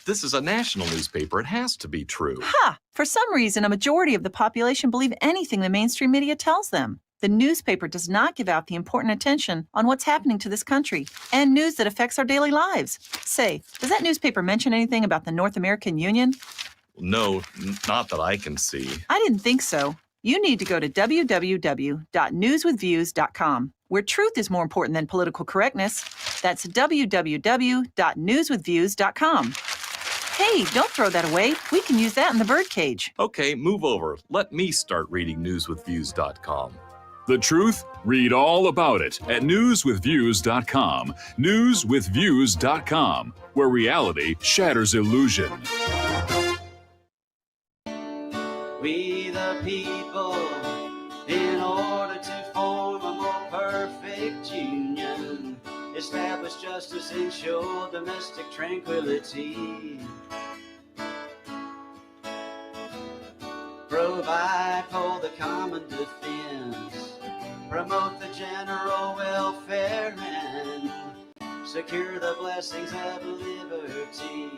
this is a national newspaper. It has to be true. Ha! For some reason, a majority of the population believe anything the mainstream media tells them. The newspaper does not give out the important attention on what's happening to this country and news that affects our daily lives. Say, does that newspaper mention anything about the North American Union? No, not that I can see. I didn't think so. You need to go to www.newswithviews.com, where truth is more important than political correctness. That's www.newswithviews.com. Hey, don't throw that away. We can use that in the birdcage. Okay, move over. Let me start reading newswithviews.com. The truth? Read all about it at newswithviews.com. Newswithviews.com, where reality shatters illusion. We the people, in order to form a more perfect union, establish justice, ensure domestic tranquility, provide for the common defense, promote the general welfare, and secure the blessings of liberty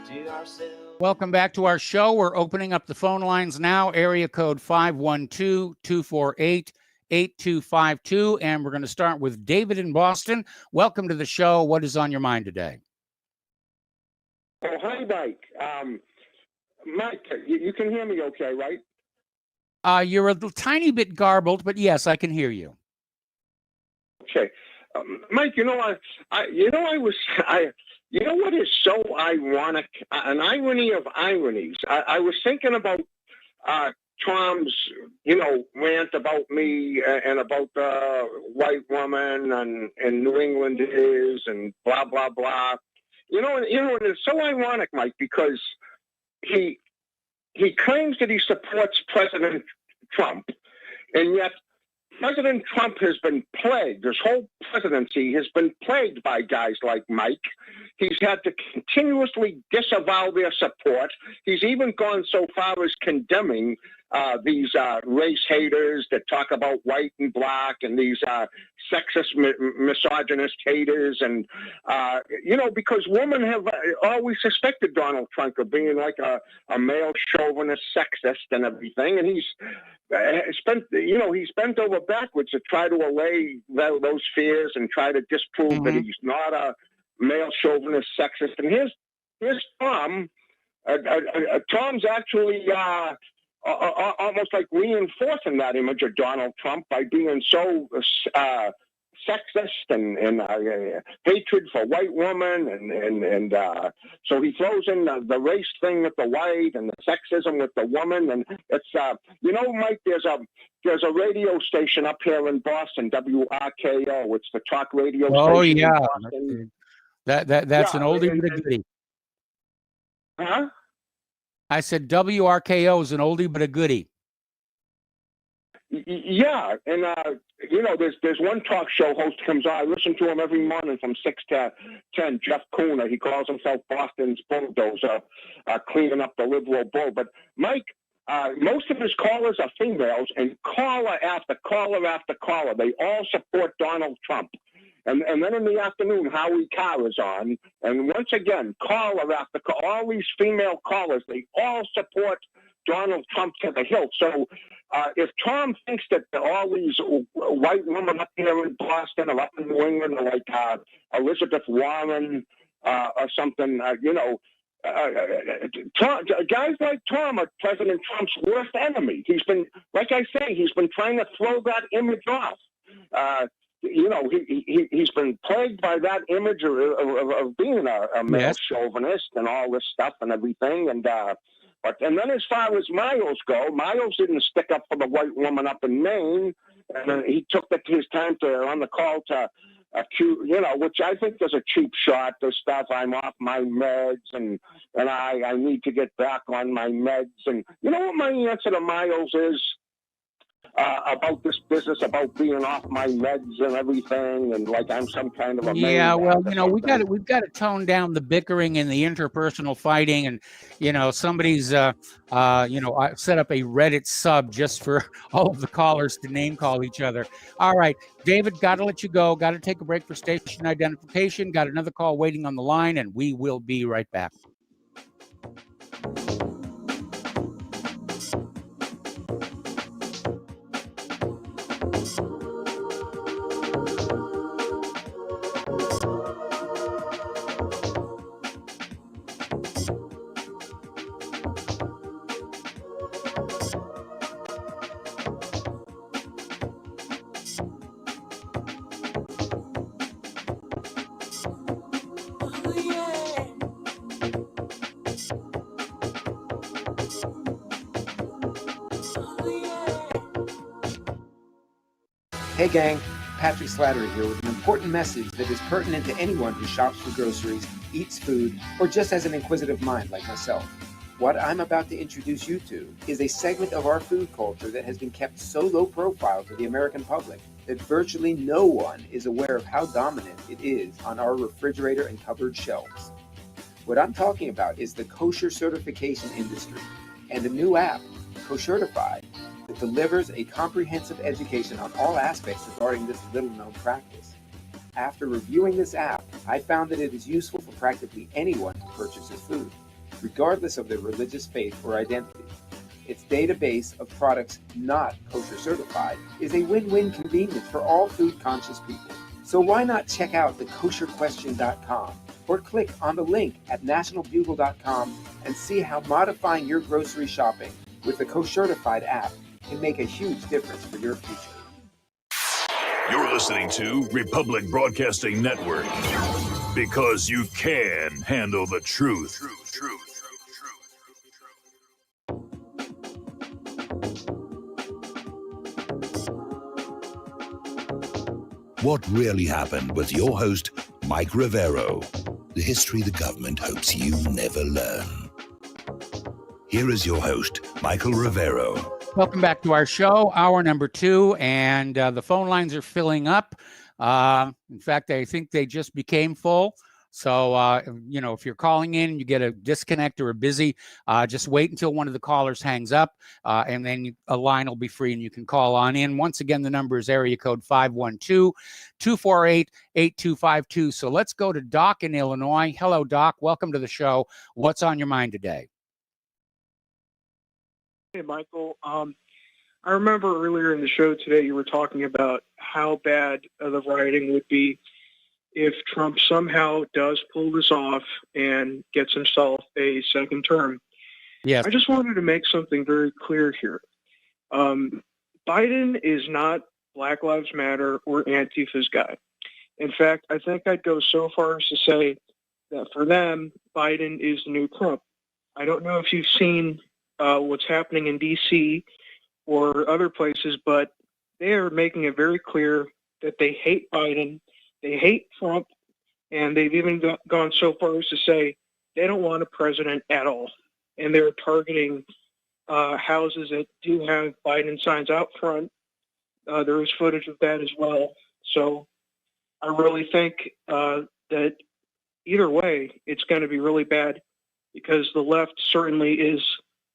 to ourselves. Welcome back to our show. We're opening up the phone lines now. Area code 512-248-8252. And we're going to start with David in Boston. Welcome to the show. What is on your mind today? Oh, hi, Mike. Mike, you can hear me okay, right? You're a tiny bit garbled, but yes, I can hear you. Okay. Mike, you know what is so ironic, an irony of ironies. I was thinking about Tom's, rant about me and about the white woman and New England is and blah blah blah. And it's so ironic, Mike, because he claims that he supports President Trump, and yet President Trump has been plagued. His whole presidency has been plagued by guys like Mike. He's had to continuously disavow their support. He's even gone so far as condemning these race haters that talk about white and black and these sexist, misogynist haters. And, because women have always suspected Donald Trump of being like a male chauvinist, sexist and everything. And he's bent over backwards to try to allay those fears and try to disprove that he's not a male chauvinist, sexist. And here's Tom. Tom's actually almost like reinforcing that image of Donald Trump by being so sexist and hatred for white women, and so he throws in the race thing with the white and the sexism with the woman, and it's Mike, there's a radio station up here in Boston, WRKO. It's the talk radio station. Yeah, in Boston. that's an oldie but a goodie. Huh? I said WRKO is an oldie but a goodie. Yeah, and there's one talk show host comes on. I listen to him every morning from 6 to 10. Jeff Cooner. He calls himself Boston's bulldozer, cleaning up the liberal bull. But Mike, most of his callers are females, and caller after caller after caller, they all support Donald Trump. And then in the afternoon, Howie Carr is on, and once again, caller after caller, all these female callers, they all support Donald Trump to the hilt. So if Tom thinks that all these white women up here in Boston or up in New England are like Elizabeth Warren or something, guys like Tom are President Trump's worst enemy. He's been, like I say, he's been trying to throw that image off. He's been plagued by that image of being a male chauvinist and all this stuff and everything. And then as far as Miles go, Miles didn't stick up for the white woman up in Maine, and then he took his time on the call to accuse, which I think is a cheap shot. The stuff, I'm off my meds, and I need to get back on my meds. And you know what my answer to Miles is? About this business about being off my meds and everything, and like I'm some kind of a we've got to tone down the bickering and the interpersonal fighting, and somebody's set up a Reddit sub just for all of the callers to name call each other. All right, David, got to let you go. Got to take a break for station identification. Got another call waiting on the line, and we will be right back. Hey gang, Patrick Slattery here with an important message that is pertinent to anyone who shops for groceries, eats food, or just has an inquisitive mind like myself. What I'm about to introduce you to is a segment of our food culture that has been kept so low profile to the American public that virtually no one is aware of how dominant it is on our refrigerator and cupboard shelves. What I'm talking about is the kosher certification industry and a new app, Koshertify, that delivers a comprehensive education on all aspects regarding this little-known practice. After reviewing this app, I found that it is useful for practically anyone who purchases food, regardless of their religious faith or identity. Its database of products not kosher certified is a win-win convenience for all food-conscious people. So why not check out thekosherquestion.com or click on the link at nationalbugle.com and see how modifying your grocery shopping with the Co-Certified app can make a huge difference for your future. You're listening to Republic Broadcasting Network because you can handle the truth. What really happened with your host, Mike Rivero. The history the government hopes you never learn. Here is your host, Michael Rivero. Welcome back to our show, hour number 2, and the phone lines are filling up. In fact, I think they just became full. So, if you're calling in and you get a disconnect or a busy, just wait until one of the callers hangs up, and then a line will be free and you can call on in. Once again, the number is area code 512-248-8252. So let's go to Doc in Illinois. Hello, Doc. Welcome to the show. What's on your mind today? Hey, Michael. I remember earlier in the show today you were talking about how bad the rioting would be if Trump somehow does pull this off and gets himself a second term. Yes. I just wanted to make something very clear here. Biden is not Black Lives Matter or Antifa's guy. In fact, I think I'd go so far as to say that for them, Biden is the new Trump. I don't know if you've seen what's happening in D.C. or other places, but they are making it very clear that they hate Biden, they hate Trump, and they've even gone so far as to say they don't want a president at all. And they're targeting houses that do have Biden signs out front. There is footage of that as well. So I really think that either way, it's going to be really bad because the left certainly is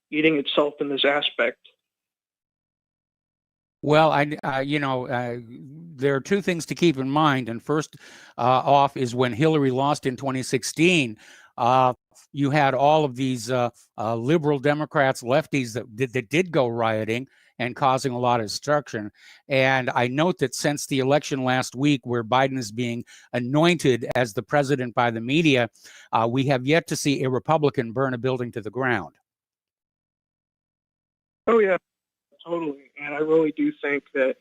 eating itself in this aspect. Well, there are two things to keep in mind. And first off is when Hillary lost in 2016, you had all of these liberal Democrats, lefties that did go rioting and causing a lot of destruction. And I note that since the election last week, where Biden is being anointed as the president by the media, we have yet to see a Republican burn a building to the ground. Oh, yeah, totally. And I really do think that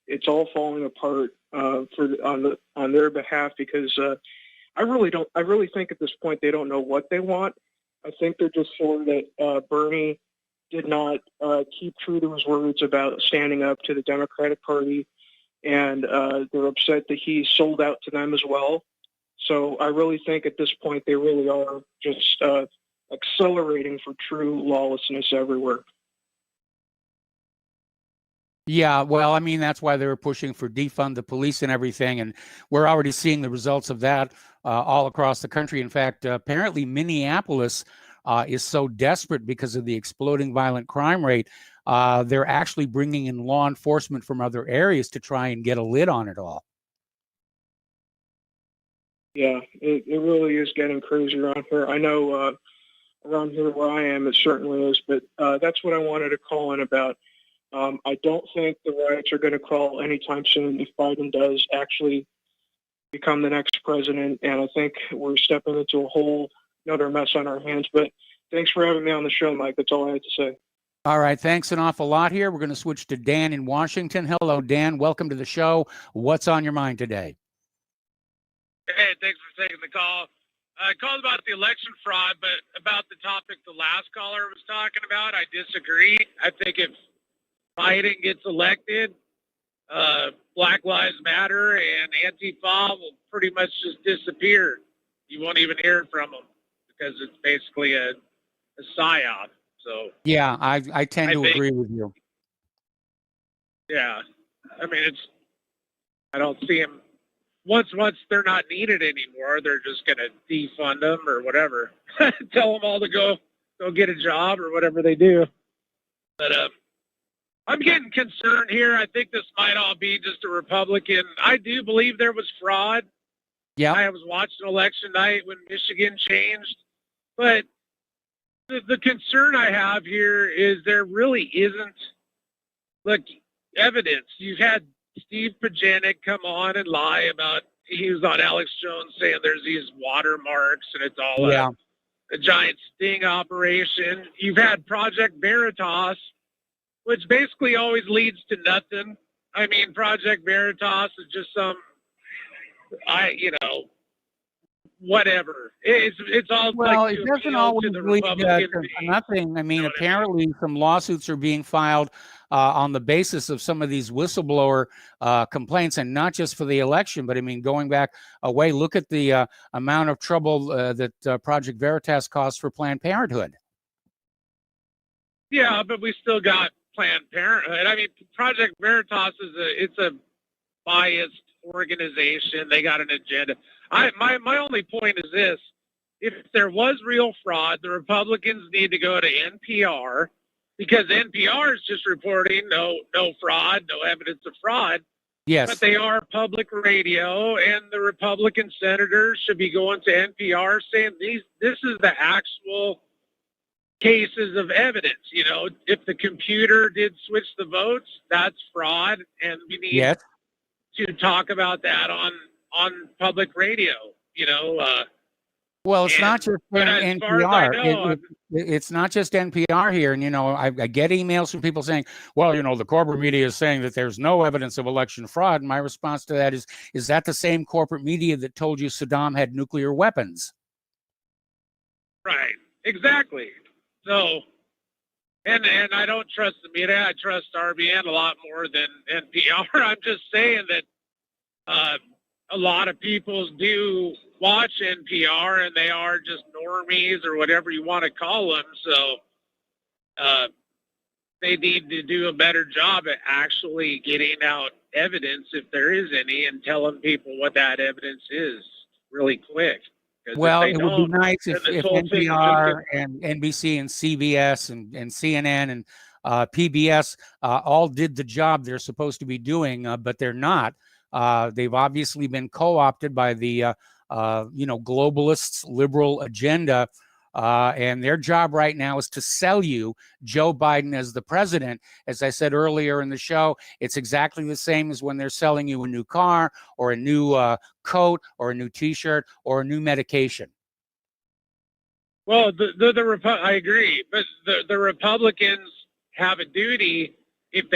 it's all falling apart on their behalf because I really think at this point they don't know what they want. I think they're just sure that Bernie did not keep true to his words about standing up to the Democratic Party, and they're upset that he sold out to them as well. So I really think at this point they really are just accelerating for true lawlessness everywhere. Yeah, well, I mean, that's why they were pushing for defund the police and everything. And we're already seeing the results of that all across the country. In fact, apparently Minneapolis is so desperate because of the exploding violent crime rate. They're actually bringing in law enforcement from other areas to try and get a lid on it all. Yeah, it really is getting crazy around here. I know around here where I am, it certainly is. But that's what I wanted to call in about. I don't think the riots are going to crawl anytime soon if Biden does actually become the next president. And I think we're stepping into a whole another mess on our hands. But thanks for having me on the show, Mike. That's all I had to say. All right. Thanks an awful lot here. We're going to switch to Dan in Washington. Hello, Dan. Welcome to the show. What's on your mind today? Hey, thanks for taking the call. I called about the election fraud, but about the topic the last caller was talking about, I disagree. I think if Biden gets elected, Black Lives Matter and Antifa will pretty much just disappear. You won't even hear from them because it's basically a psyop. So yeah, I tend to agree with you. Yeah, I mean I don't see them once they're not needed anymore. They're just gonna defund them or whatever. Tell them all to go get a job or whatever they do. But I'm getting concerned here. I think this might all be just a Republican. I do believe there was fraud. Yeah. I was watching election night when Michigan changed. But the concern I have here is there really isn't, evidence. You've had Steve Pajanik come on and lie about he was on Alex Jones saying there's these watermarks and it's all Yeah. a giant sting operation. You've had Project Veritas, which basically always leads to nothing. I mean, Project Veritas is just whatever. It's all Well, like it to doesn't appeal always to the lead Republican to base. nothing. I mean, apparently some lawsuits are being filed on the basis of some of these whistleblower complaints, and not just for the election, but I mean, going back a way, look at the amount of trouble that Project Veritas caused for Planned Parenthood. Yeah, but we still got Planned Parenthood. I mean, Project Veritas it's a biased organization. They got an agenda. My only point is this: if there was real fraud, the Republicans need to go to NPR, because NPR is just reporting no fraud, no evidence of fraud. Yes. But they are public radio, and the Republican senators should be going to NPR saying this is the actual cases of evidence. You know, if the computer did switch the votes, that's fraud, and we need to talk about that on public radio. You know. Well, it's not just as far as I know, NPR. It's not just NPR here. And, you know, I get emails from people saying, well, you know, the corporate media is saying that there's no evidence of election fraud. And my response to that is that the same corporate media that told you Saddam had nuclear weapons? Right. Exactly. So, and I don't trust the media. I trust RBN a lot more than NPR. I'm just saying that a lot of people do watch NPR, and they are just normies or whatever you want to call them. So they need to do a better job at actually getting out evidence, if there is any, and telling people what that evidence is really quick. Well, it would be nice if NPR and NBC and CBS and CNN and PBS all did the job they're supposed to be doing, but they're not. They've obviously been co-opted by the globalists' liberal agenda, and their job right now is to sell you Joe Biden as the president. As I said earlier in the show, it's exactly the same as when they're selling you a new car or a new coat or a new T-shirt or a new medication. Well, I agree, but the Republicans have a duty if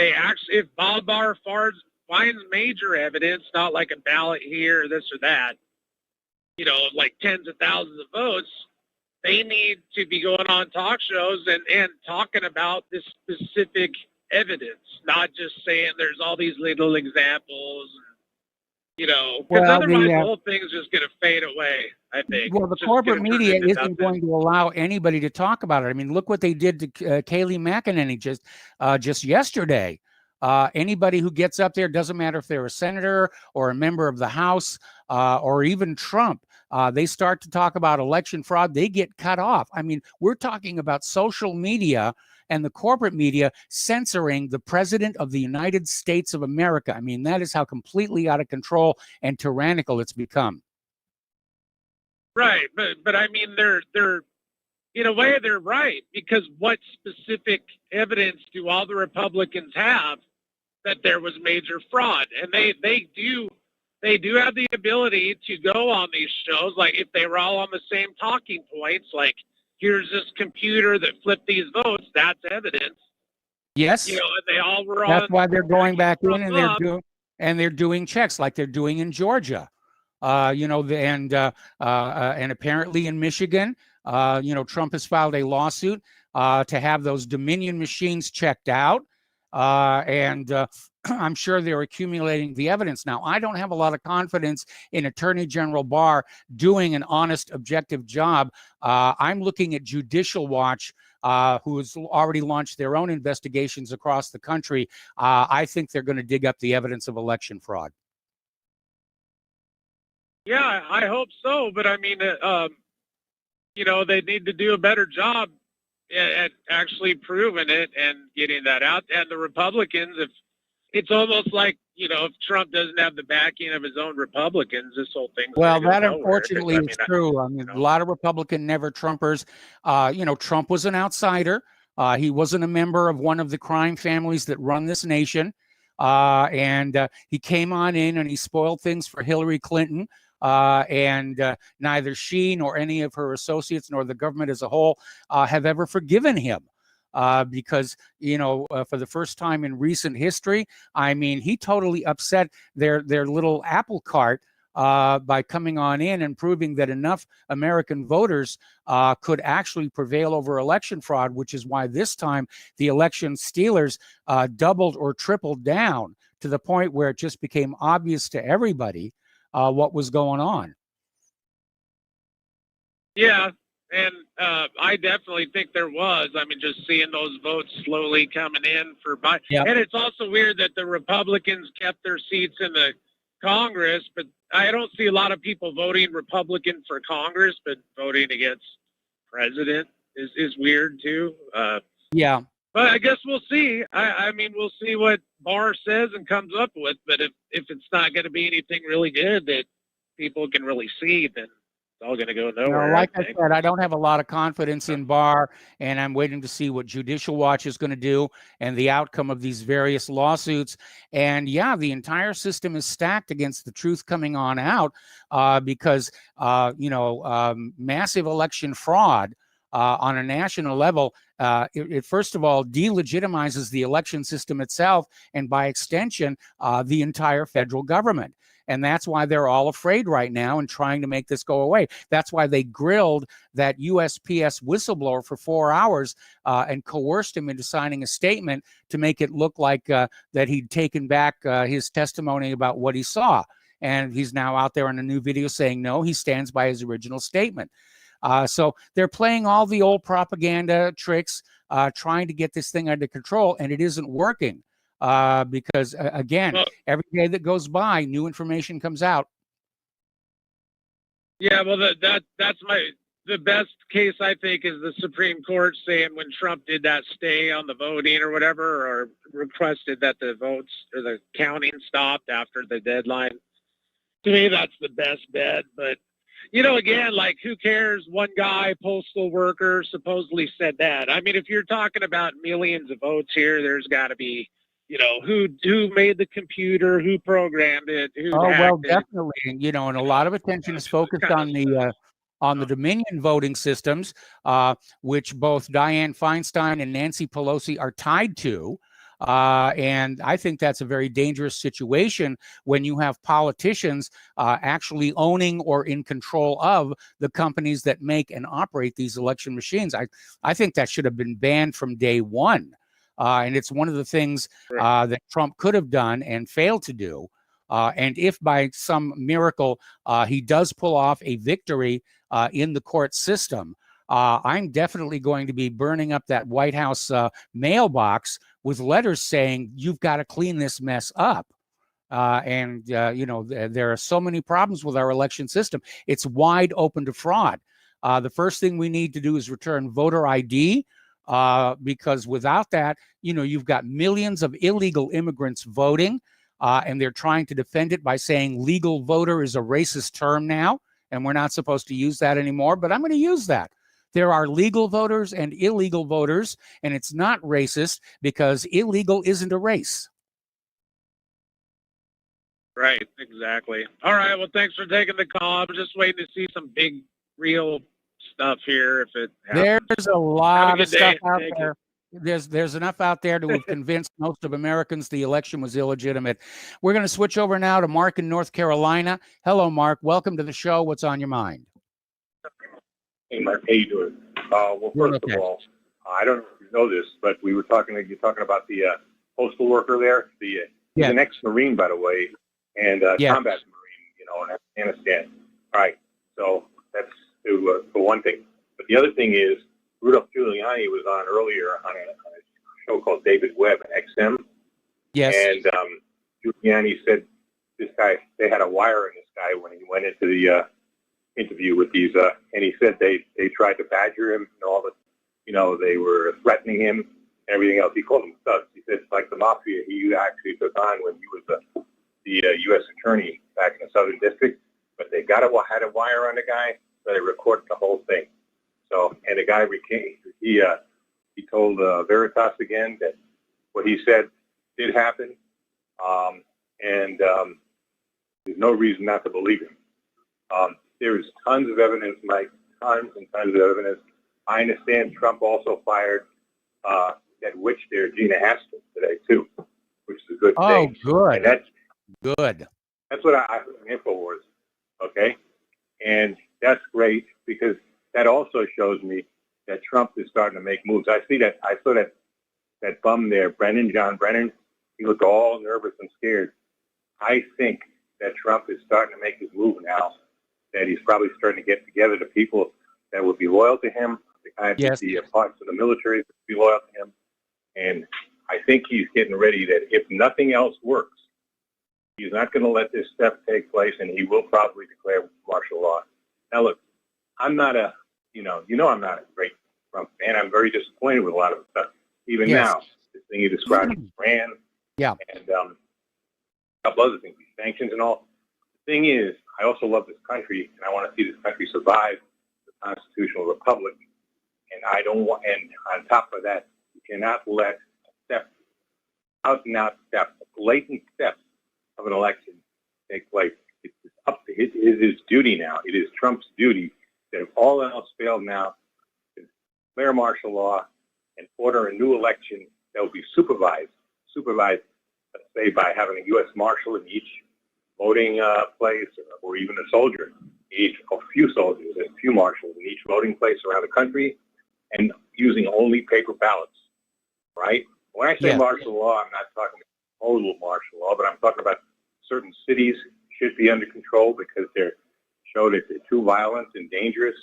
Bob Barr finds major evidence, not like a ballot here, this or that, you know, like tens of thousands of votes. They need to be going on talk shows and talking about this specific evidence, not just saying there's all these little examples, you know, because otherwise the whole thing is just going to fade away, I think. Well, the corporate media isn't going to allow anybody to talk about it. I mean, look what they did to Kayleigh McEnany just yesterday. Anybody who gets up there, doesn't matter if they're a senator or a member of the House or even Trump, they start to talk about election fraud, they get cut off. I mean, we're talking about social media and the corporate media censoring the president of the United States of America. I mean, that is how completely out of control and tyrannical it's become. Right, but I mean, they're in a way they're right, because what specific evidence do all the Republicans have that there was major fraud? And they do have the ability to go on these shows, like if they were all on the same talking points, like here's this computer that flipped these votes, that's evidence. Yes. You know, and they all were That's on. why they're going back in and they're doing checks like they're doing in Georgia. And apparently in Michigan, Trump has filed a lawsuit to have those Dominion machines checked out. I'm sure they're accumulating the evidence. Now, I don't have a lot of confidence in Attorney General Barr doing an honest, objective job. I'm looking at Judicial Watch, who has already launched their own investigations across the country. I think they're going to dig up the evidence of election fraud. Yeah, I hope so. But I mean, they need to do a better job at actually proving it and getting that out. And the Republicans, if it's almost like, if Trump doesn't have the backing of his own Republicans, this whole thing's well, gonna go that nowhere. unfortunately is true. I mean, a lot of Republican never Trumpers. Trump was an outsider. He wasn't a member of one of the crime families that run this nation. and he came on in and he spoiled things for Hillary Clinton. And neither she nor any of her associates nor the government as a whole have ever forgiven him. Because, for the first time in recent history, I mean, he totally upset their little apple cart by coming on in and proving that enough American voters could actually prevail over election fraud, which is why this time the election stealers doubled or tripled down to the point where it just became obvious to everybody what was going on. Yeah, and I definitely think there was. I mean, just seeing those votes slowly coming in for Biden. Yep. And it's also weird that the Republicans kept their seats in the Congress, but I don't see a lot of people voting Republican for Congress, but voting against president is weird too. Yeah. But I guess we'll see. I mean, we'll see what Barr says and comes up with. But if it's not going to be anything really good that people can really see, then it's all going to go nowhere. Like I said, I don't have a lot of confidence in Barr, and I'm waiting to see what Judicial Watch is going to do and the outcome of these various lawsuits. And yeah, the entire system is stacked against the truth coming on out because, massive election fraud on a national level, it first of all delegitimizes the election system itself, and by extension, the entire federal government. And that's why they're all afraid right now and trying to make this go away. That's why they grilled that USPS whistleblower for 4 hours and coerced him into signing a statement to make it look like that he'd taken back his testimony about what he saw. And he's now out there on a new video saying, no, he stands by his original statement. So they're playing all the old propaganda tricks, trying to get this thing under control, and it isn't working. Because again, every day that goes by, new information comes out. Yeah, well, that's the best case I think is the Supreme Court saying when Trump did that stay on the voting or whatever, or requested that the votes or the counting stopped after the deadline. To me, that's the best bet. But again, like, who cares? One guy, postal worker, supposedly said that. I mean, if you're talking about millions of votes here, there's got to be. Who made the computer, who programmed it, who hacked it. Definitely. And a lot of attention is focused on the Dominion voting systems, which both Dianne Feinstein and Nancy Pelosi are tied to. And I think that's a very dangerous situation when you have politicians actually owning or in control of the companies that make and operate these election machines. I think that should have been banned from day one. And it's one of the things that Trump could have done and failed to do. And if by some miracle he does pull off a victory in the court system, I'm definitely going to be burning up that White House mailbox with letters saying, you've got to clean this mess up. There are so many problems with our election system. It's wide open to fraud. The first thing we need to do is return voter ID. Because without that, you've got millions of illegal immigrants voting, and they're trying to defend it by saying legal voter is a racist term now, and we're not supposed to use that anymore, but I'm going to use that. There are legal voters and illegal voters, and it's not racist because illegal isn't a race. Right, exactly. All right, well, thanks for taking the call. I'm just waiting to see some big, real stuff here if it happens. There's a lot of stuff out there. There's enough out there to have convinced most of Americans the election was illegitimate. We're going to switch over now to Mark in North Carolina. Hello, Mark. Welcome to the show. What's on your mind? Hey, Mark. How you doing? Well, first of all, I don't know if you know this, but you're talking about the postal worker there. He's an ex-Marine, by the way, and combat Marine, in Afghanistan. All right. So that's for one thing. But the other thing is, Rudolph Giuliani was on earlier on a show called David Webb, XM. Yes. And Giuliani said this guy, they had a wire in this guy when he went into the interview with these, and he said they tried to badger him and all the, they were threatening him and everything else. He called them thugs. He said it's like the mafia he actually took on when he was the U.S. attorney back in the Southern District. But they had a wire on the guy, so they recorded the whole thing. So, and the guy he told Veritas again that what he said did happen. there's no reason not to believe him. There is tons of evidence, Mike, tons and tons of evidence. I understand Trump also fired that witch there, Gina Haspel, today too, which is a good thing. Oh, good. And that's good. That's what I put in InfoWars, okay? And that's great because that also shows me that Trump is starting to make moves. I saw that bum there, John Brennan. He looked all nervous and scared. I think that Trump is starting to make his move now, that he's probably starting to get together the people that would be loyal to him, the kind of the parts of the military that would be loyal to him. And I think he's getting ready that if nothing else works, he's not going to let this step take place, and he will probably declare martial law. Now, look, I'm not I'm not a great Trump fan. I'm very disappointed with a lot of the stuff. Even now, this thing you described, Iran, and a couple other things, sanctions and all. The thing is, I also love this country, and I want to see this country survive the constitutional republic. And I don't want, and on top of that, you cannot let out and out blatant steps of an election take place. It's up to it is his duty now. It is Trump's duty that if all else failed now, to declare martial law and order a new election that will be supervised, let's say by having a U.S. Marshal in each voting place, or even a soldier, a few soldiers and a few marshals in each voting place around the country, and using only paper ballots, right? When I say martial law, I'm not talking total martial law, but I'm talking about certain cities should be under control because they're showed that they're too violent and dangerous.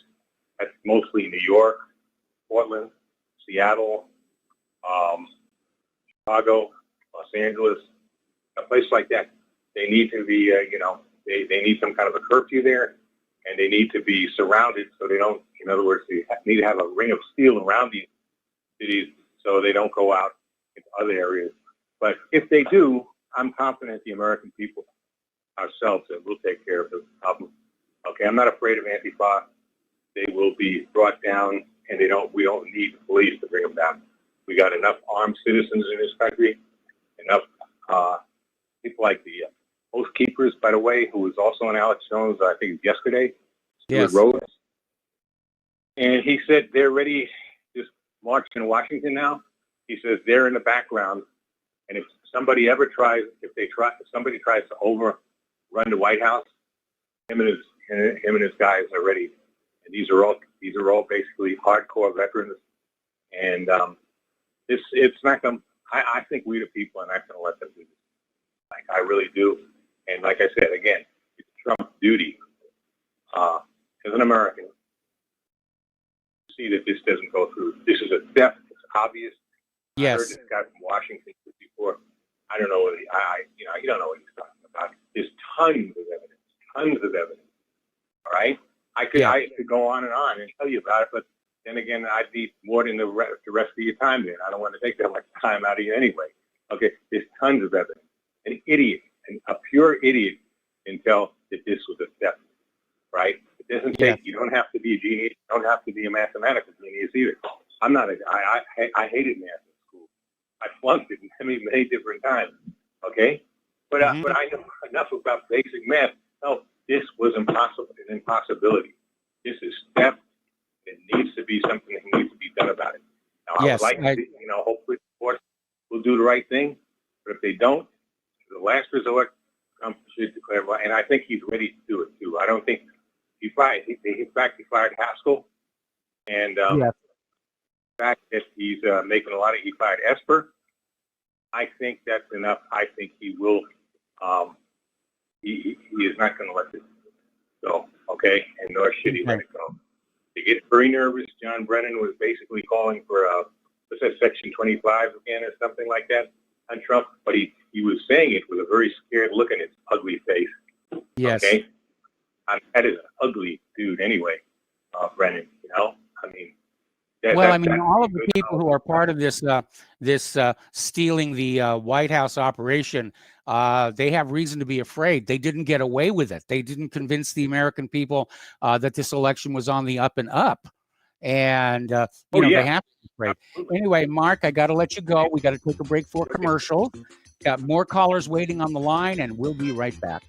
That's mostly New York, Portland, Seattle, Chicago, Los Angeles, a place like that. They need to be, they need some kind of a curfew there, and they need to be surrounded so they don't, in other words, they need to have a ring of steel around these cities so they don't go out into other areas. But if they do, I'm confident the American people ourselves that we'll take care of the problem. Okay, I'm not afraid of Antifa. They will be brought down, and we don't need the police to bring them down. We got enough armed citizens in this country, enough people like the Oath Keepers, by the way, who was also on Alex Jones, I think yesterday, Stuart Rhodes. And he said they're ready, just march in Washington now. He says they're in the background, and if somebody tries to overrun the White House, him and his guys are ready. And these are all basically hardcore veterans. And it's not going. I think we the people are not going to let them do this. Like I really do. And like I said again, it's Trump's duty as an American to see that this doesn't go through. This is a theft. It's obvious. I heard this guy from Washington before. I don't know what you don't know what he's talking about. There's tons of evidence. All right, I could go on and tell you about it, but then again, I'd need more than the rest of your time. Then I don't want to take that much time out of you anyway. Okay, there's tons of evidence. An idiot, a pure idiot, can tell that this was a theft. Right? It doesn't take. You don't have to be a genius. You don't have to be a mathematical genius either. I'm not. I hated math in school. I flunked it many different times. Okay, but I know enough about basic math. No, this was an impossibility. This is theft. It needs to be something that needs to be done about it. Now, I would like to, hopefully the courts will do the right thing. But if they don't, the last resort, Trump should declare. And I think he's ready to do it too. I don't think he fired. In fact, he fired Haskell, and the fact that he's making a lot of. He fired Esper. I think that's enough. I think he will. He is not going to let this go. Okay, and nor should he let it go. They get very nervous. John Brennan was basically calling for what's that, Section 25 again or something like that on Trump, but he was saying it with a very scared look in his ugly face. Yes. Okay? That is an ugly dude anyway, Brennan, I mean. All of the people who are part of this stealing the White House operation, they have reason to be afraid. They didn't get away with it. They didn't convince the American people that this election was on the up and up. And, they have to be afraid. Anyway, Mark, I got to let you go. We got to take a break for a commercial. Got more callers waiting on the line, and we'll be right back.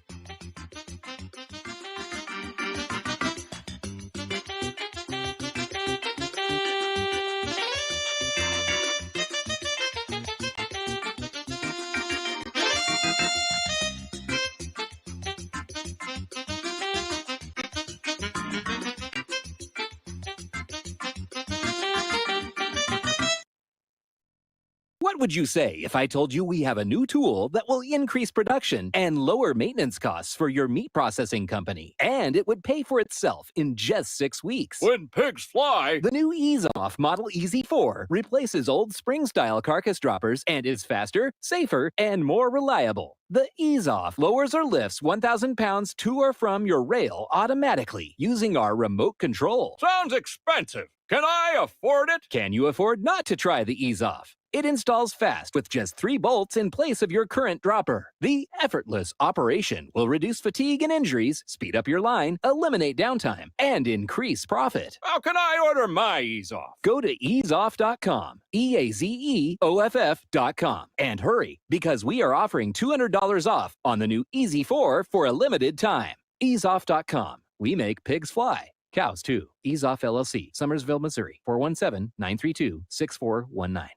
What would you say if I told you we have a new tool that will increase production and lower maintenance costs for your meat processing company? And it would pay for itself in just 6 weeks. When pigs fly! The new Ease Off Model Easy 4 replaces old spring-style carcass droppers and is faster, safer, and more reliable. The Ease Off lowers or lifts 1,000 pounds to or from your rail automatically using our remote control. Sounds expensive. Can I afford it? Can you afford not to try the Ease Off? It installs fast with just 3 bolts in place of your current dropper. The effortless operation will reduce fatigue and injuries, speed up your line, eliminate downtime, and increase profit. How can I order my Ease Off? Go to easeoff.com, EAZEOFF.com, and hurry, because we are offering $200 off on the new Easy 4 for a limited time. Easeoff.com. We make pigs fly. Cows, too. Ease Off LLC, Summersville, Missouri, 417-932-6419.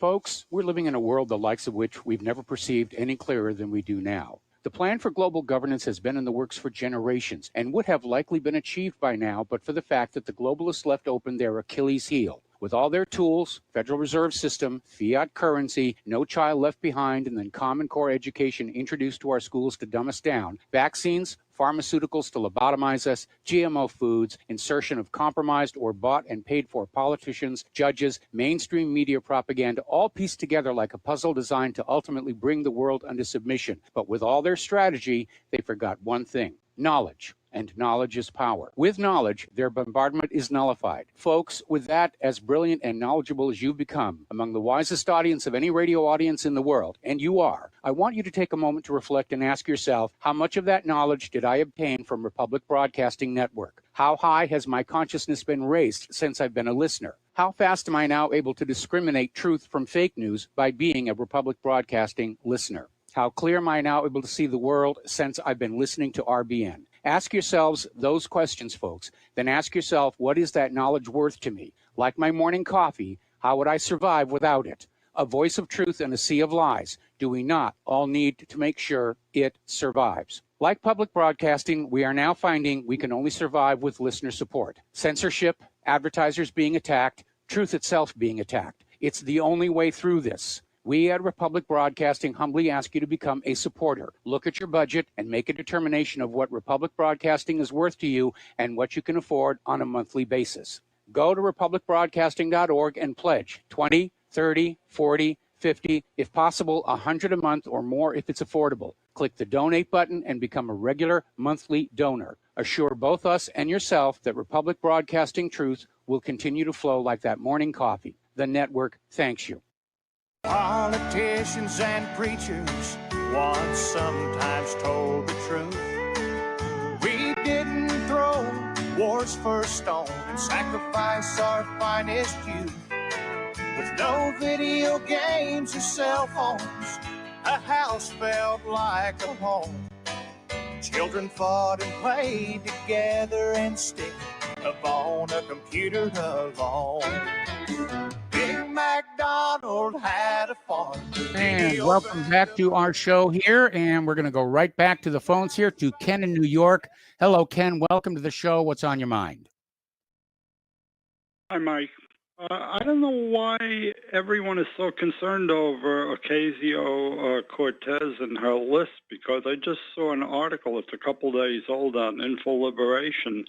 Folks, we're living in a world the likes of which we've never perceived any clearer than we do now. The plan for global governance has been in the works for generations and would have likely been achieved by now, but for the fact that the globalists left open their Achilles heel. With all their tools, Federal Reserve System, fiat currency, no child left behind, and then Common Core education introduced to our schools to dumb us down, vaccines, pharmaceuticals to lobotomize us, GMO foods, insertion of compromised or bought and paid for politicians, judges, mainstream media propaganda, all pieced together like a puzzle designed to ultimately bring the world under submission. But with all their strategy, they forgot one thing: knowledge. And knowledge is power. With knowledge, their bombardment is nullified. Folks, with that, as brilliant and knowledgeable as you've become, among the wisest audience of any radio audience in the world, and you are, I want you to take a moment to reflect and ask yourself, how much of that knowledge did I obtain from Republic Broadcasting Network? How high has my consciousness been raised since I've been a listener? How fast am I now able to discriminate truth from fake news by being a Republic Broadcasting listener? How clear am I now able to see the world since I've been listening to RBN? Ask yourselves those questions, folks. Then ask yourself, what is that knowledge worth to me? Like my morning coffee, how would I survive without it? A voice of truth in a sea of lies. Do we not all need to make sure it survives? Like public broadcasting, we are now finding we can only survive with listener support. Censorship, advertisers being attacked, truth itself being attacked. It's the only way through this. We at Republic Broadcasting humbly ask you to become a supporter. Look at your budget and make a determination of what Republic Broadcasting is worth to you and what you can afford on a monthly basis. Go to republicbroadcasting.org and pledge 20, 30, 40, 50, if possible, 100 a month or more if it's affordable. Click the donate button and become a regular monthly donor. Assure both us and yourself that Republic Broadcasting truth will continue to flow like that morning coffee. The network thanks you. Politicians and preachers once sometimes told the truth. We didn't throw war's first stone and sacrifice our finest youth. With no video games or cell phones, a house felt like a home. Children fought and played together and stick upon a computer alone. Big MacDonald had a farm. And welcome back to our show here. And we're going to go right back to the phones here to Ken in New York. Hello, Ken. Welcome to the show. What's on your mind? Hi, Mike. I don't know why everyone is so concerned over Ocasio-Cortez and her list, because I just saw an article, it's a couple days old, on Info Liberation,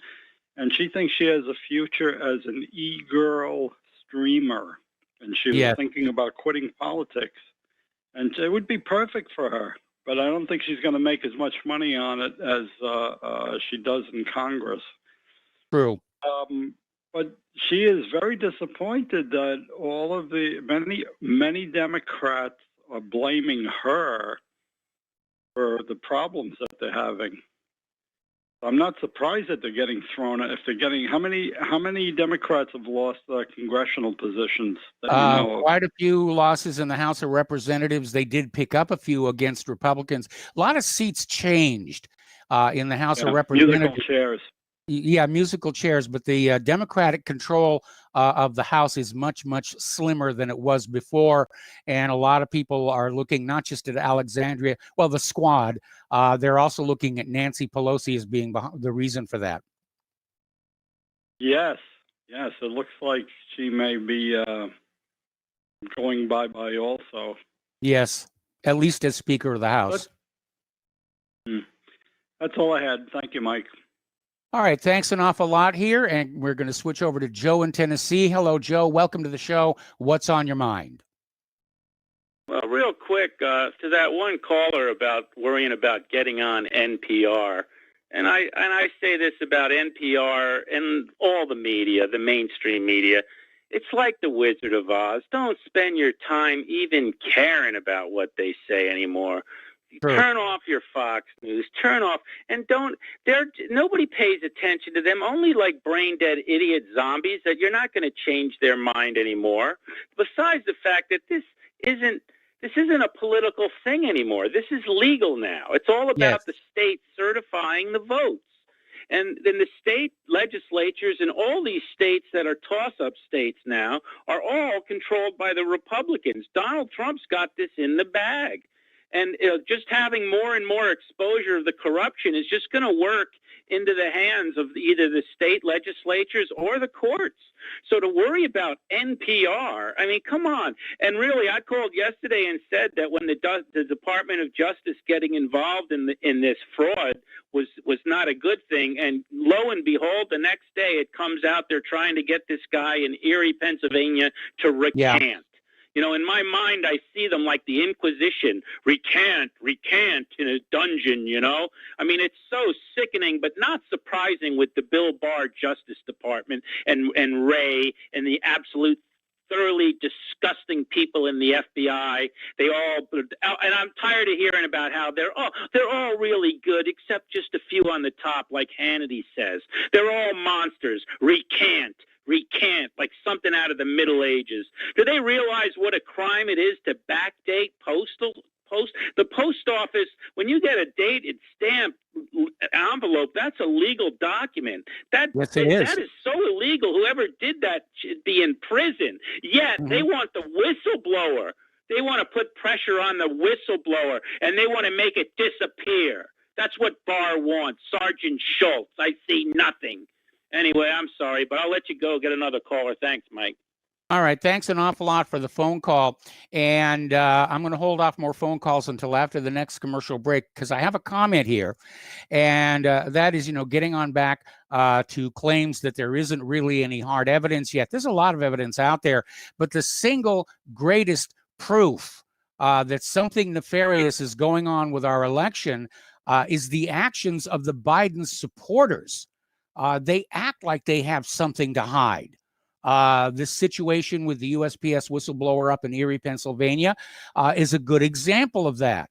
and she thinks she has a future as an e-girl streamer, and she was thinking about quitting politics, and it would be perfect for her, but I don't think she's going to make as much money on it as she does in Congress. True. But she is very disappointed that all of the many Democrats are blaming her for the problems that they're having. I'm not surprised that they're getting thrown. If they're getting, how many Democrats have lost congressional positions that you know of? Quite a few losses in the House of Representatives. They did pick up a few against Republicans. A lot of seats changed in the House of Representatives. Musical chairs. Yeah, musical chairs, but the Democratic control of the House is much, much slimmer than it was before. And a lot of people are looking not just at Alexandria, well, the squad, they're also looking at Nancy Pelosi as being the reason for that. Yes, it looks like she may be going bye-bye also. Yes, at least as Speaker of the House. That's all I had. Thank you, Mike. All right, thanks an awful lot here, and we're going to switch over to Joe in Tennessee. Hello, Joe. Welcome to the show. What's on your mind? Well, real quick, to that one caller about worrying about getting on NPR, and I say this about NPR and all the media, the mainstream media, it's like the Wizard of Oz. Don't spend your time even caring about what they say anymore. True. Turn off your Fox News. Turn off, and nobody pays attention to them. Only like brain dead idiot zombies that you're not going to change their mind anymore. Besides the fact that this isn't a political thing anymore. This is legal now. It's all about the state certifying the votes. And then the state legislatures in all these states that are toss-up states now are all controlled by the Republicans. Donald Trump's got this in the bag. And just having more and more exposure of the corruption is just going to work into the hands of either the state legislatures or the courts. So to worry about NPR, I mean, come on. And really, I called yesterday and said that when the Department of Justice getting involved in this fraud was not a good thing. And lo and behold, the next day it comes out they're trying to get this guy in Erie, Pennsylvania to recant. Yeah. You know, in my mind, I see them like the Inquisition, recant in a dungeon, you know? I mean, it's so sickening, but not surprising with the Bill Barr Justice Department and Wray and the absolute thoroughly disgusting people in the FBI. They all, and I'm tired of hearing about how they're all really good, except just a few on the top, like Hannity says. They're all monsters. Recant, like something out of the Middle Ages. Do they realize what a crime it is to backdate the post office? When you get a dated stamped envelope, that's a legal document. Yes, it is. That is so illegal. Whoever did that should be in prison. Yet they want the whistleblower. They want to put pressure on the whistleblower, and they want to make it disappear. That's what Barr wants. Sergeant Schultz. I see nothing. Anyway, I'm sorry, but I'll let you go. Get another caller. Thanks, Mike. All right. Thanks an awful lot for the phone call. And I'm going to hold off more phone calls until after the next commercial break because I have a comment here. And that is, getting on back to claims that there isn't really any hard evidence yet. There's a lot of evidence out there, but the single greatest proof that something nefarious is going on with our election is the actions of the Biden supporters. They act like they have something to hide. This situation with the USPS whistleblower up in Erie, Pennsylvania, is a good example of that.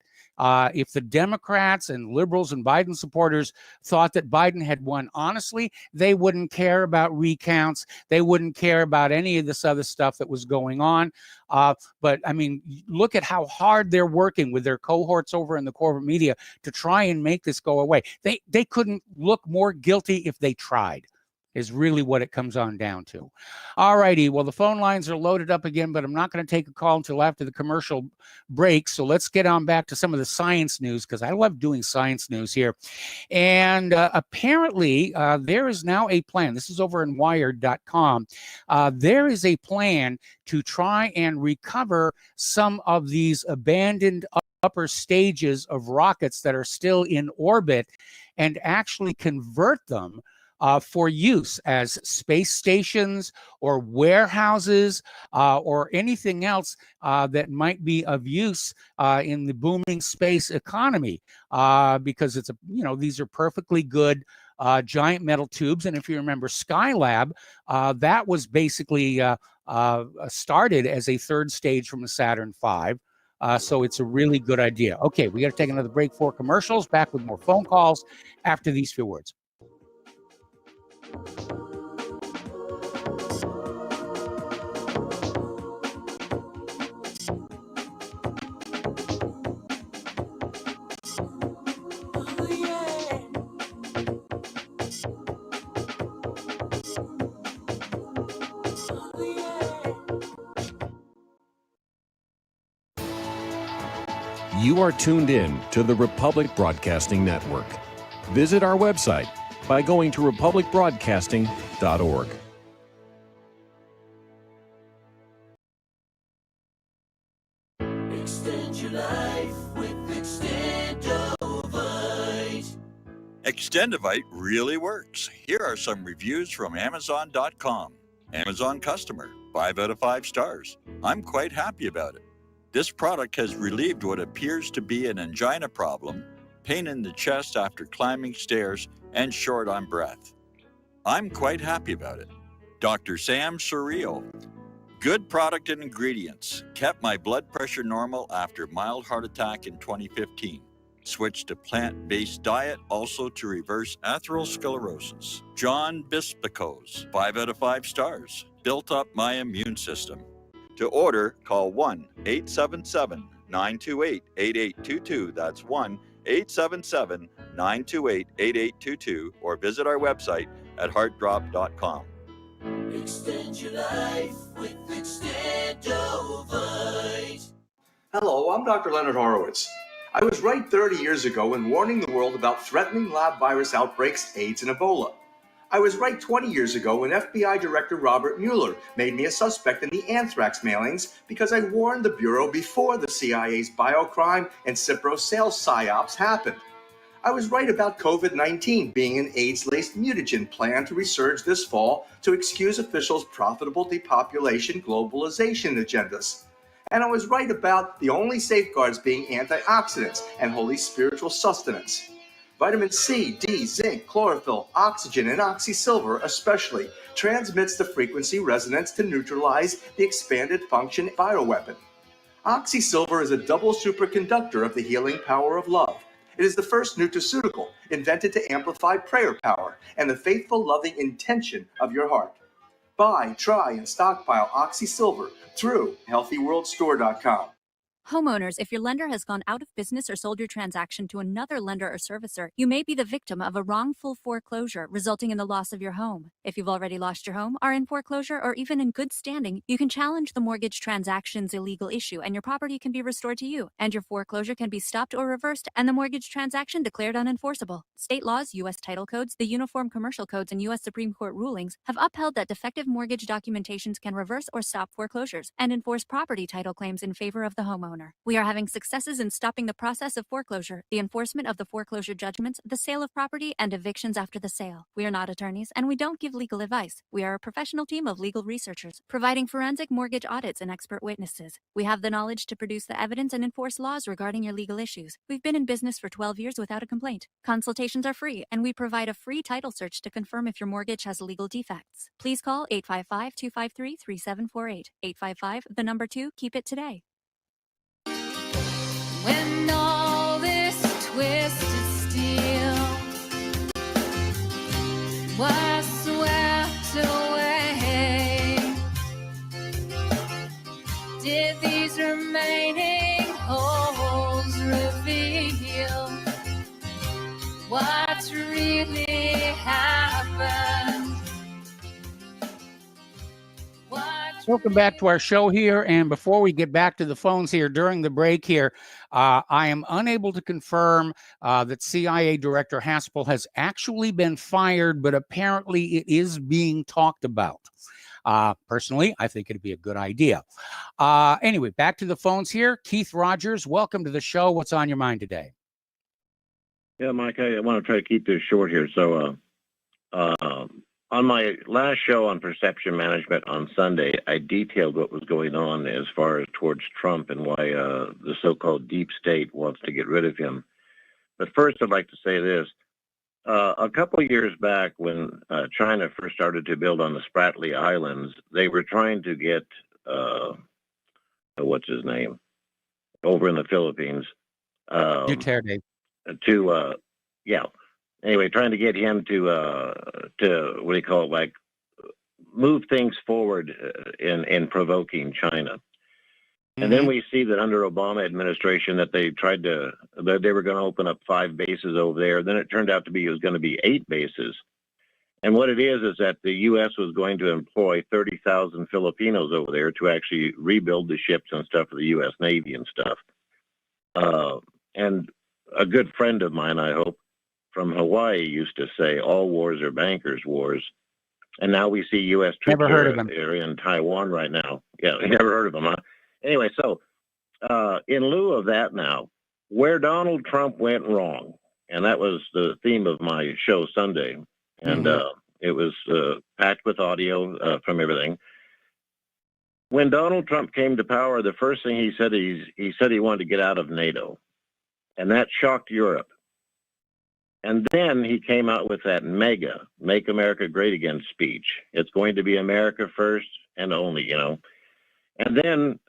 If the Democrats and liberals and Biden supporters thought that Biden had won honestly, they wouldn't care about recounts. They wouldn't care about any of this other stuff that was going on. But I mean, look at how hard they're working with their cohorts over in the corporate media to try and make this go away. They couldn't look more guilty if they tried. Is really what it comes on down to. All righty. Well, the phone lines are loaded up again, but I'm not going to take a call until after the commercial break. So let's get on back to some of the science news because I love doing science news here. And apparently there is now a plan. This is over in wired.com. There is a plan to try and recover some of these abandoned upper stages of rockets that are still in orbit and actually convert them for use as space stations or warehouses or anything else that might be of use in the booming space economy because it's these are perfectly good giant metal tubes. And if you remember Skylab, that was basically started as a third stage from a Saturn V. So it's a really good idea. Okay, we got to take another break for commercials. Back with more phone calls after these few words. You are tuned in to the Republic Broadcasting Network. Visit our website by going to republicbroadcasting.org. Extend your life with Extendovite. Extendovite really works. Here are some reviews from Amazon.com. Amazon customer, 5 out of 5 stars. I'm quite happy about it. This product has relieved what appears to be an angina problem, pain in the chest after climbing stairs, and short on breath. I'm quite happy about it. Dr. Sam Surreal. Good product and ingredients. Kept my blood pressure normal after mild heart attack in 2015. Switched to plant-based diet, also to reverse atherosclerosis. John Bispicos, 5 out of 5 stars. Built up my immune system. To order, call 1-877-928-8822. That's 1-877-928-8822, or visit our website at heartdrop.com. Extend your life with Extendovite. Hello, I'm Dr. Leonard Horowitz. I was right 30 years ago in warning the world about threatening lab virus outbreaks, AIDS, and Ebola. I was right 20 years ago when FBI Director Robert Mueller made me a suspect in the anthrax mailings because I warned the Bureau before the CIA's biocrime and Cipro sales psyops happened. I was right about COVID-19 being an AIDS-laced mutagen planned to resurge this fall to excuse officials' profitable depopulation globalization agendas. And I was right about the only safeguards being antioxidants and holy spiritual sustenance. Vitamin C, D, zinc, chlorophyll, oxygen, and oxysilver especially transmits the frequency resonance to neutralize the expanded function bioweapon. Oxysilver is a double superconductor of the healing power of love. It is the first nutraceutical invented to amplify prayer power and the faithful, loving intention of your heart. Buy, try, and stockpile Oxysilver through HealthyWorldStore.com. Homeowners, if your lender has gone out of business or sold your transaction to another lender or servicer, you may be the victim of a wrongful foreclosure, resulting in the loss of your home. If you've already lost your home, are in foreclosure, or even in good standing, you can challenge the mortgage transaction's illegal issue, and your property can be restored to you, and your foreclosure can be stopped or reversed, and the mortgage transaction declared unenforceable. State laws, U.S. title codes, the Uniform Commercial Codes, and U.S. Supreme Court rulings have upheld that defective mortgage documentations can reverse or stop foreclosures and enforce property title claims in favor of the homeowner. We are having successes in stopping the process of foreclosure, the enforcement of the foreclosure judgments, the sale of property, and evictions after the sale. We are not attorneys, and we don't give legal advice. We are a professional team of legal researchers, providing forensic mortgage audits and expert witnesses. We have the knowledge to produce the evidence and enforce laws regarding your legal issues. We've been in business for 12 years without a complaint. Consultations are free, and we provide a free title search to confirm if your mortgage has legal defects. Please call 855-253-3748. 855, the number 2, keep it today. When all this twisted steel was swept away, did these remaining holes reveal what's really happened? Welcome back to our show here. And before we get back to the phones here during the break here, I am unable to confirm that CIA Director Haspel has actually been fired, but apparently it is being talked about. Personally, I think it'd be a good idea. Anyway, back to the phones here. Keith Rogers, welcome to the show. What's on your mind today? Yeah, Mike, I want to try to keep this short here. So, on my last show on perception management on Sunday, I detailed what was going on as far as towards Trump and why the so-called deep state wants to get rid of him. But first, I'd like to say this. A couple of years back, when China first started to build on the Spratly Islands, they were trying to get, what's his name? over in the Philippines. Duterte. Yeah. Anyway, trying to get him to what do you call it, like move things forward in provoking China. And then we see that under Obama administration that they were going to open up 5 bases over there. Then it turned out it was going to be 8 bases. And what it is that the U.S. was going to employ 30,000 Filipinos over there to actually rebuild the ships and stuff for the U.S. Navy and stuff. And a good friend of mine, I hope, from Hawaii used to say, all wars are bankers' wars. And now we see U.S. troops are in Taiwan right now. Yeah, never heard of them, huh? Anyway, so in lieu of that now, where Donald Trump went wrong, and that was the theme of my show Sunday, and it was packed with audio from everything. When Donald Trump came to power, the first thing he said, he said he wanted to get out of NATO, and that shocked Europe. And then he came out with that mega Make America Great Again speech. It's going to be America first and only, And then,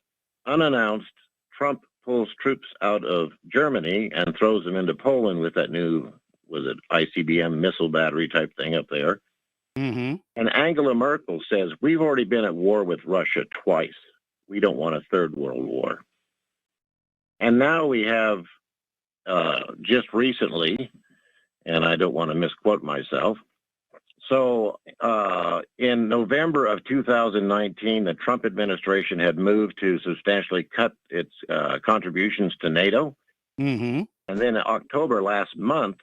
unannounced, Trump pulls troops out of Germany and throws them into Poland with that new, ICBM missile battery type thing up there. And Angela Merkel says, we've already been at war with Russia twice. We don't want a third world war. And now we have, just recently, and I don't want to misquote myself. So in November of 2019, the Trump administration had moved to substantially cut its contributions to NATO. And then in October last month,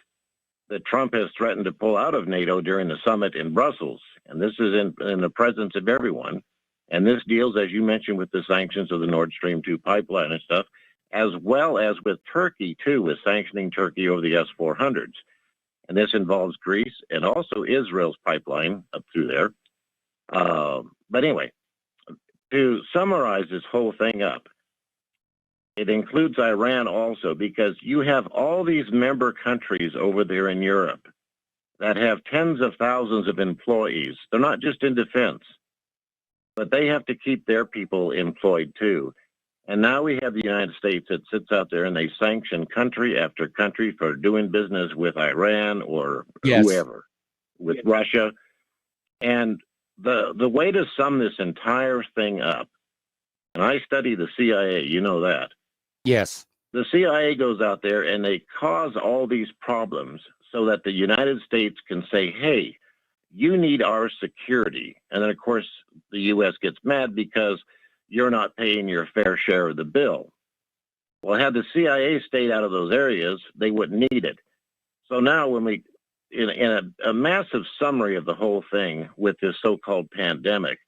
that Trump has threatened to pull out of NATO during the summit in Brussels. And this is in the presence of everyone. And this deals, as you mentioned, with the sanctions of the Nord Stream 2 pipeline and stuff, as well as with Turkey, too, with sanctioning Turkey over the S-400s. And this involves Greece and also Israel's pipeline up through there. But anyway, to summarize this whole thing up, it includes Iran also, because you have all these member countries over there in Europe that have tens of thousands of employees. They're not just in defense, but they have to keep their people employed too. And now we have the United States that sits out there and they sanction country after country for doing business with Iran or whoever, with Russia. And the way to sum this entire thing up, and I study the CIA, you know that. Yes. The CIA goes out there and they cause all these problems so that the United States can say, hey, you need our security. And then, of course, the U.S. gets mad because you're not paying your fair share of the bill. Well, had the CIA stayed out of those areas, they wouldn't need it. So now when we, in a massive summary of the whole thing with this so-called pandemic,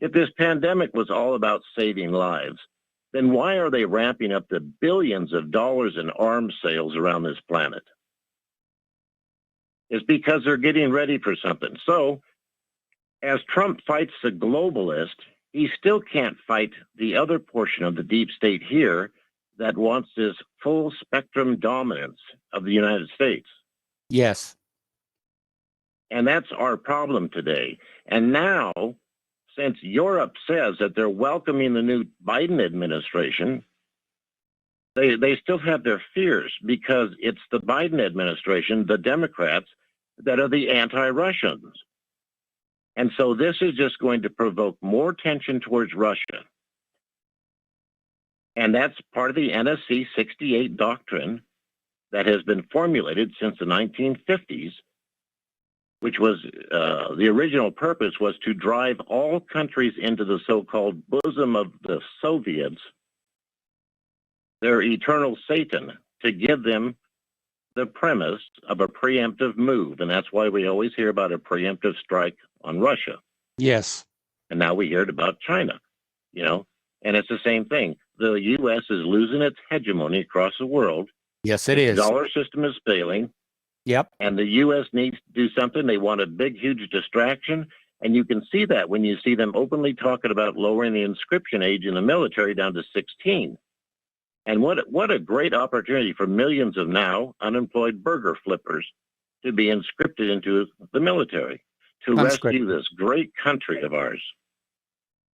if this pandemic was all about saving lives, then why are they ramping up the billions of dollars in arms sales around this planet? It's because they're getting ready for something. So as Trump fights the globalist, he still can't fight the other portion of the deep state here that wants this full spectrum dominance of the United States. Yes. And that's our problem today. And now, since Europe says that they're welcoming the new Biden administration, they still have their fears because it's the Biden administration, the Democrats, that are the anti-Russians. And so this is just going to provoke more tension towards Russia. And that's part of the NSC 68 doctrine that has been formulated since the 1950s, which was the original purpose was to drive all countries into the so-called bosom of the Soviets, their eternal Satan, to give them the premise of a preemptive move. And that's why we always hear about a preemptive strike on Russia. Yes. And now we heard about China, and it's the same thing. The U.S. is losing its hegemony across the world. Yes, it is. The dollar system is failing. Yep. And the U.S. needs to do something. They want a big, huge distraction. And you can see that when you see them openly talking about lowering the conscription age in the military down to 16. And what a great opportunity for millions of now unemployed burger flippers to be conscripted into the military to rescue this great country of ours.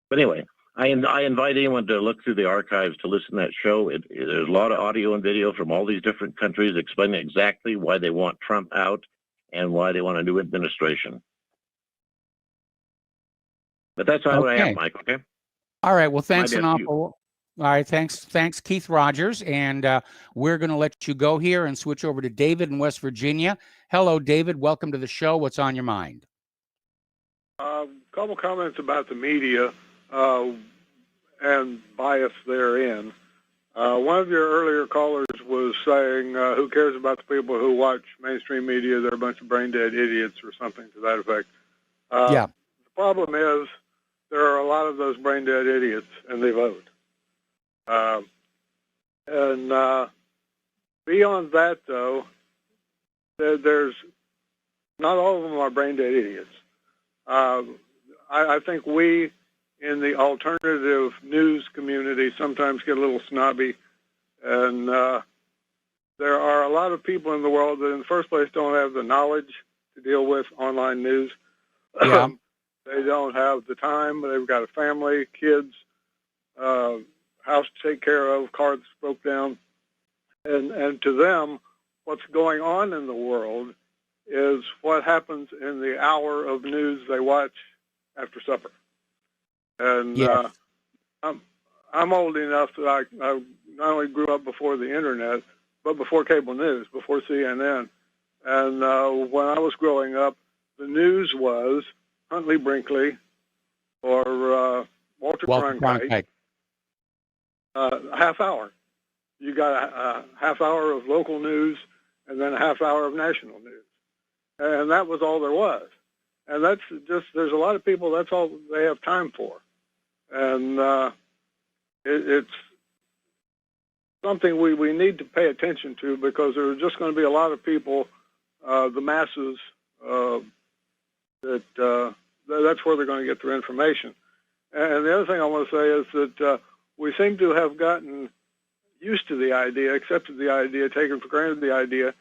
But anyway, I invite anyone to look through the archives to listen to that show. There's a lot of audio and video from all these different countries explaining exactly why they want Trump out and why they want a new administration. But that's all I have, Mike, okay? All right. Well, thanks My an bad to you. awful. All right. Thanks, Keith Rogers. And we're going to let you go here and switch over to David in West Virginia. Hello, David. Welcome to the show. What's on your mind? Couple comments about the media and bias therein. One of your earlier callers was saying, who cares about the people who watch mainstream media? They're a bunch of brain-dead idiots or something to that effect. Yeah. The problem is there are a lot of those brain-dead idiots, and they vote. And beyond that, though, there's not all of them are brain-dead idiots. I think we in the alternative news community sometimes get a little snobby, and there are a lot of people in the world that in the first place don't have the knowledge to deal with online news. Yeah. They don't have the time. They've got a family, kids, house to take care of, car that's broke down. And to them, what's going on in the world is what happens in the hour of news they watch after supper. And Yes. I'm old enough that I not only grew up before the internet, but before cable news, before CNN. And when I was growing up, the news was Huntley Brinkley or Walter Cronkite. A half hour. You got a half hour of local news and then a half hour of national news. And that was all there was. And that's just, there's a lot of people, that's all they have time for. And it's something we need to pay attention to, because there are just going to be a lot of people, the masses, that's where they're going to get their information. And the other thing I want to say is that we seem to have gotten used to the idea, accepted the idea, taken for granted the idea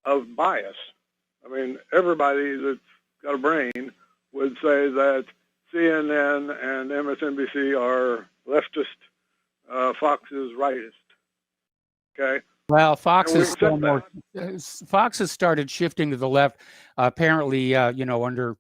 of bias. I mean, everybody that's got a brain would say that CNN and MSNBC are leftist, Fox is rightist. Okay? Well, Fox And we is still accept more. Fox has started shifting to the left, apparently, under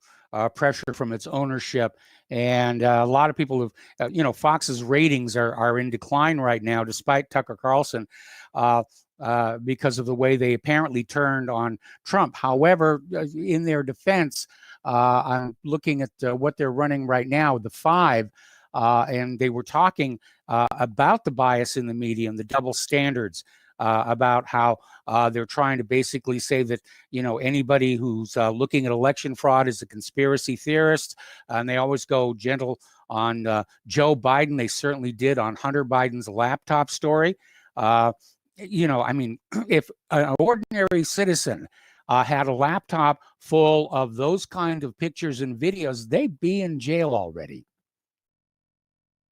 pressure from its ownership, and a lot of people have, Fox's ratings are in decline right now, despite Tucker Carlson, because of the way they apparently turned on Trump. However, in their defense, I'm looking at what they're running right now, the 5. And they were talking about the bias in the media and the double standards, about how they're trying to basically say that, anybody who's looking at election fraud is a conspiracy theorist. And they always go gentle on Joe Biden. They certainly did on Hunter Biden's laptop story. If an ordinary citizen had a laptop full of those kind of pictures and videos, they'd be in jail already.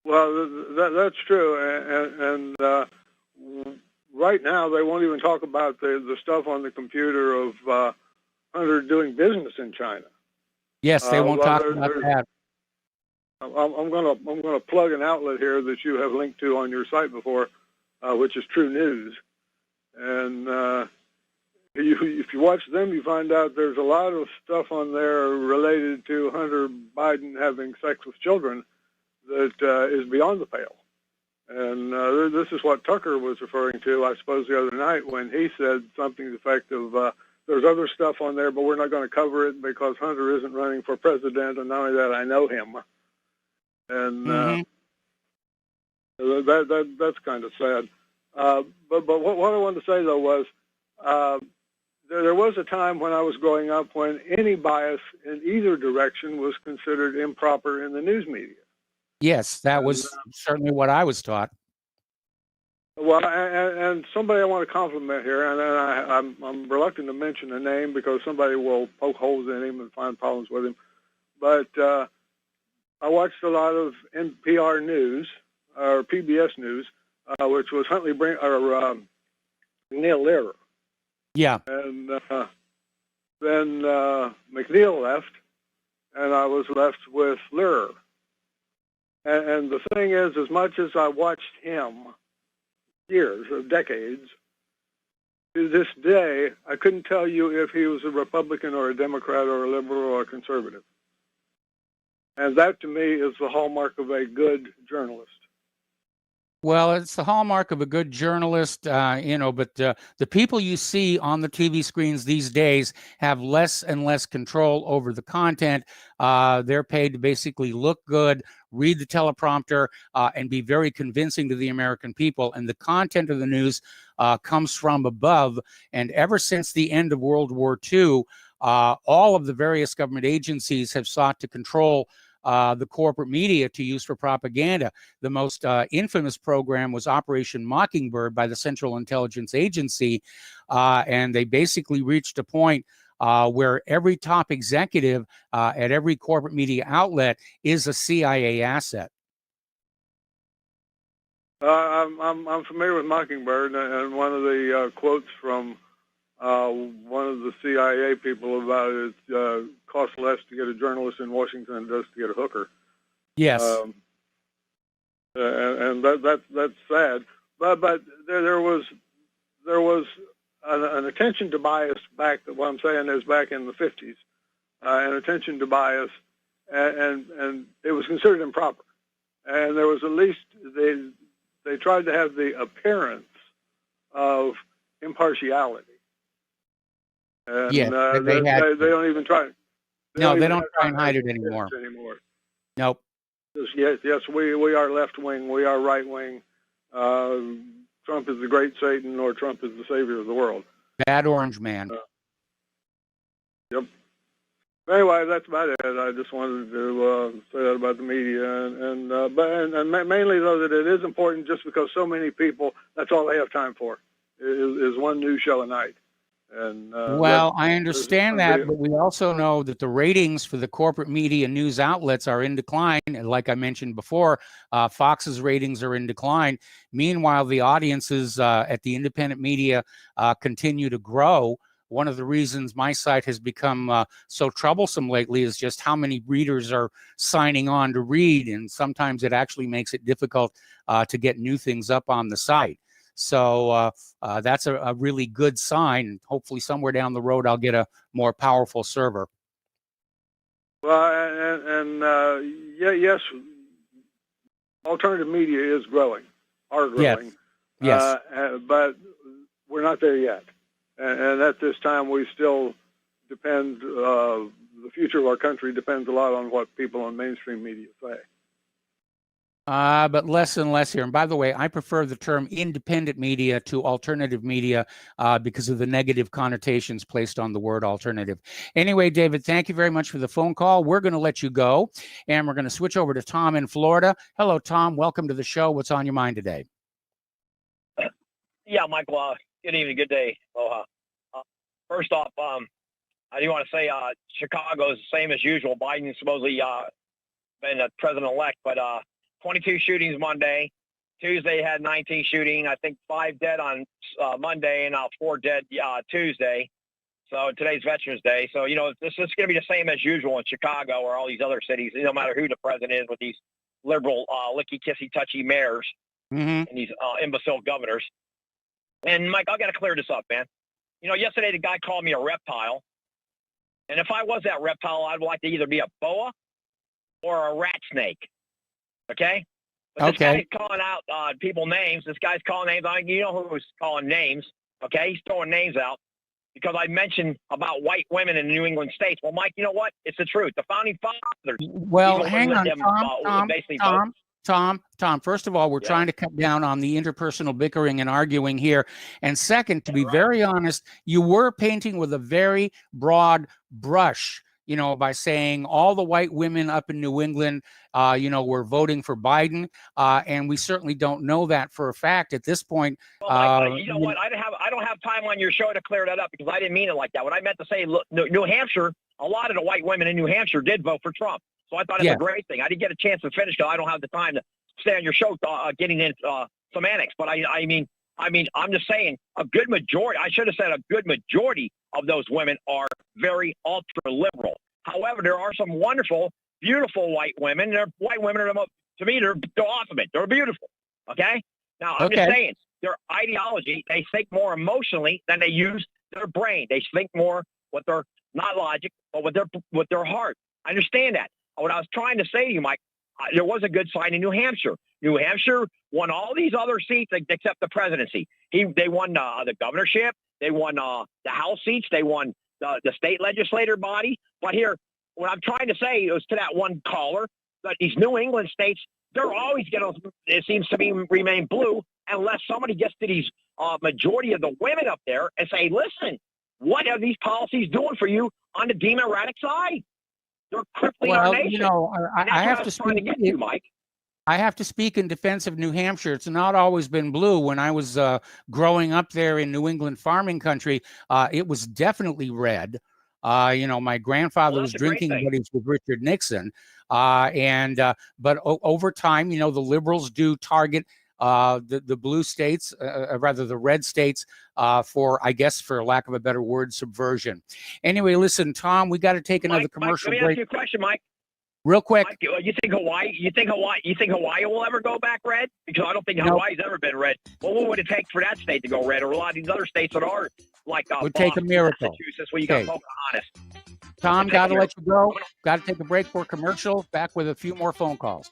Well, that's true, and right now they won't even talk about the stuff on the computer of Hunter doing business in China. Yes, they won't talk about that. I'm gonna plug an outlet here that you have linked to on your site before, which is True News, and if you watch them, you find out there's a lot of stuff on there related to Hunter Biden having sex with children that is beyond the pale. And this is what Tucker was referring to, I suppose, the other night when he said something to the effect of, there's other stuff on there, but we're not going to cover it because Hunter isn't running for president, and not only that, I know him. And that's kind of sad. But what I wanted to say, though, was there was a time when I was growing up when any bias in either direction was considered improper in the news media. Yes, that was certainly what I was taught. Well, and somebody I want to compliment here, and I'm reluctant to mention a name because somebody will poke holes in him and find problems with him. But I watched a lot of NPR news or PBS news, which was McNeil Lehrer. Yeah. And then McNeil left, and I was left with Lehrer. And the thing is, as much as I watched him years, decades, to this day, I couldn't tell you if he was a Republican or a Democrat or a liberal or a conservative. And that, to me, is the hallmark of a good journalist. Well, it's the hallmark of a good journalist, but the people you see on the TV screens these days have less and less control over the content. They're paid to basically look good, read the teleprompter, and be very convincing to the American people. And the content of the news comes from above. And ever since the end of World War II, all of the various government agencies have sought to control the corporate media to use for propaganda. The most infamous program was Operation Mockingbird by the Central Intelligence Agency, and they basically reached a point where every top executive at every corporate media outlet is a CIA asset. I'm familiar with Mockingbird, and one of the quotes from one of the CIA people about it costs less to get a journalist in Washington than it does to get a hooker. Yes. And that's sad. But there was an attention to bias back. What I'm saying is back in the 50s, an attention to bias, and it was considered improper. And there was at least they tried to have the appearance of impartiality. And they don't even try. They don't try and hide it anymore. Nope. Yes, we are left wing. We are right wing. Trump is the great Satan, or Trump is the savior of the world. Bad orange man. Yep. Anyway, that's about it. I just wanted to say that about the media, and mainly though that it is important, just because so many people, that's all they have time for, is one news show a night. And well, I understand that, but we also know that the ratings for the corporate media news outlets are in decline. And like I mentioned before, Fox's ratings are in decline. Meanwhile, the audiences at the independent media continue to grow. One of the reasons my site has become so troublesome lately is just how many readers are signing on to read, and sometimes it actually makes it difficult to get new things up on the site. So that's a really good sign. Hopefully somewhere down the road, I'll get a more powerful server. Well, yes, alternative media is growing, are growing. Yes. But we're not there yet. And at this time, we still depend, the future of our country depends a lot on what people on mainstream media say. But less and less here. And by the way, I prefer the term independent media to alternative media because of the negative connotations placed on the word alternative. Anyway, David, thank you very much for the phone call. We're going to let you go, and we're going to switch over to Tom in Florida. Hello, Tom. Welcome to the show. What's on your mind today? Yeah, Michael. Good evening. Good day. Aloha. First off, I do want to say Chicago is the same as usual. Biden supposedly been a president-elect, but 22 shootings Monday. Tuesday had 19 shooting. I think 5 dead on Monday and 4 dead Tuesday. So today's Veterans Day. So, this is going to be the same as usual in Chicago or all these other cities, no matter who the president is, with these liberal, licky-kissy-touchy mayors and these imbecile governors. And, Mike, I got to clear this up, man. Yesterday the guy called me a reptile. And if I was that reptile, I'd like to either be a boa or a rat snake. Okay? But this guy's calling out people names. This guy's calling names. You know who's calling names. Okay? He's throwing names out because I mentioned about white women in the New England states. Well, Mike, you know what? It's the truth. The founding fathers. Well, hang on, Tom, first of all, we're trying to cut down on the interpersonal bickering and arguing here. And second, to be very honest, you were painting with a very broad brush, by saying all the white women up in New England, were voting for Biden. And we certainly don't know that for a fact at this point. Well, you know what? I don't have time on your show to clear that up because I didn't mean it like that. What I meant to say, look, New Hampshire, a lot of the white women in New Hampshire did vote for Trump. So I thought it was a great thing. I didn't get a chance to finish because I don't have the time to stay on your show getting into semantics. But I mean, I'm just saying a good majority. I should have said a good majority of those women are very ultra liberal. However, there are some wonderful, beautiful white women. White women are the most To me, they're awesome. They're beautiful. Okay. Now I'm just saying, their ideology, they think more emotionally than they use their brain. They think more with their not logic, but with their heart. I understand that. What I was trying to say to you, Mike, there was a good sign in New Hampshire. New Hampshire won all these other seats except the presidency. They won the governorship. They won the House seats. They won the state legislator body. But here, what I'm trying to say is to that one caller that these New England states, they're always going to, it seems to be, remain blue unless somebody gets to these majority of the women up there and say, listen, what are these policies doing for you on the Democratic side? They're crippling our nation. You know, I have to speak. Mike. I have to speak in defense of New Hampshire. It's not always been blue. When I was growing up there in New England farming country, it was definitely red. You know, my grandfather was drinking buddies with Richard Nixon. But over time, you know, the liberals do target the blue states, rather the red states, for, I guess, for lack of a better word, subversion. Anyway, listen, Tom, we got to take another commercial break. Let me ask you a question, Mike. Real quick. Mike, you think Hawaii will ever go back red? Because I don't think Hawaii's ever been red. Well, what would it take for that state to go red, or a lot of these other states that are like would take a miracle. Massachusetts, where you got Pocahontas. Tom, got to let you go. Got to take a break for commercial. Back with a few more phone calls.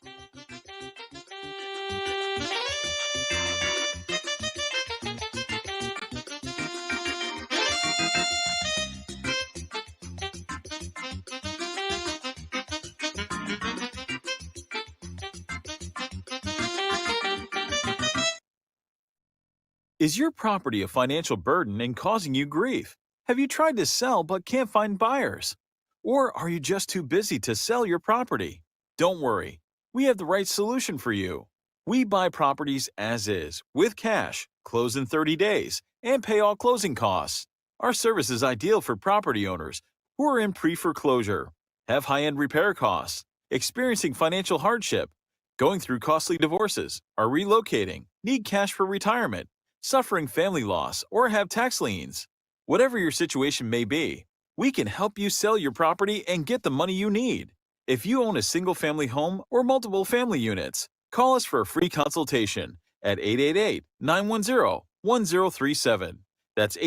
Is your property a financial burden and causing you grief? Have you tried to sell but can't find buyers? Or are you just too busy to sell your property? Don't worry, we have the right solution for you. We buy properties as is, with cash, close in 30 days, and pay all closing costs. Our service is ideal for property owners who are in pre-foreclosure, have high-end repair costs, experiencing financial hardship, going through costly divorces, are relocating, need cash for retirement, suffering family loss, or have tax liens. Whatever your situation may be, we can help you sell your property and get the money you need. If you own a single-family home or multiple family units, call us for a free consultation at 888-910-1037. That's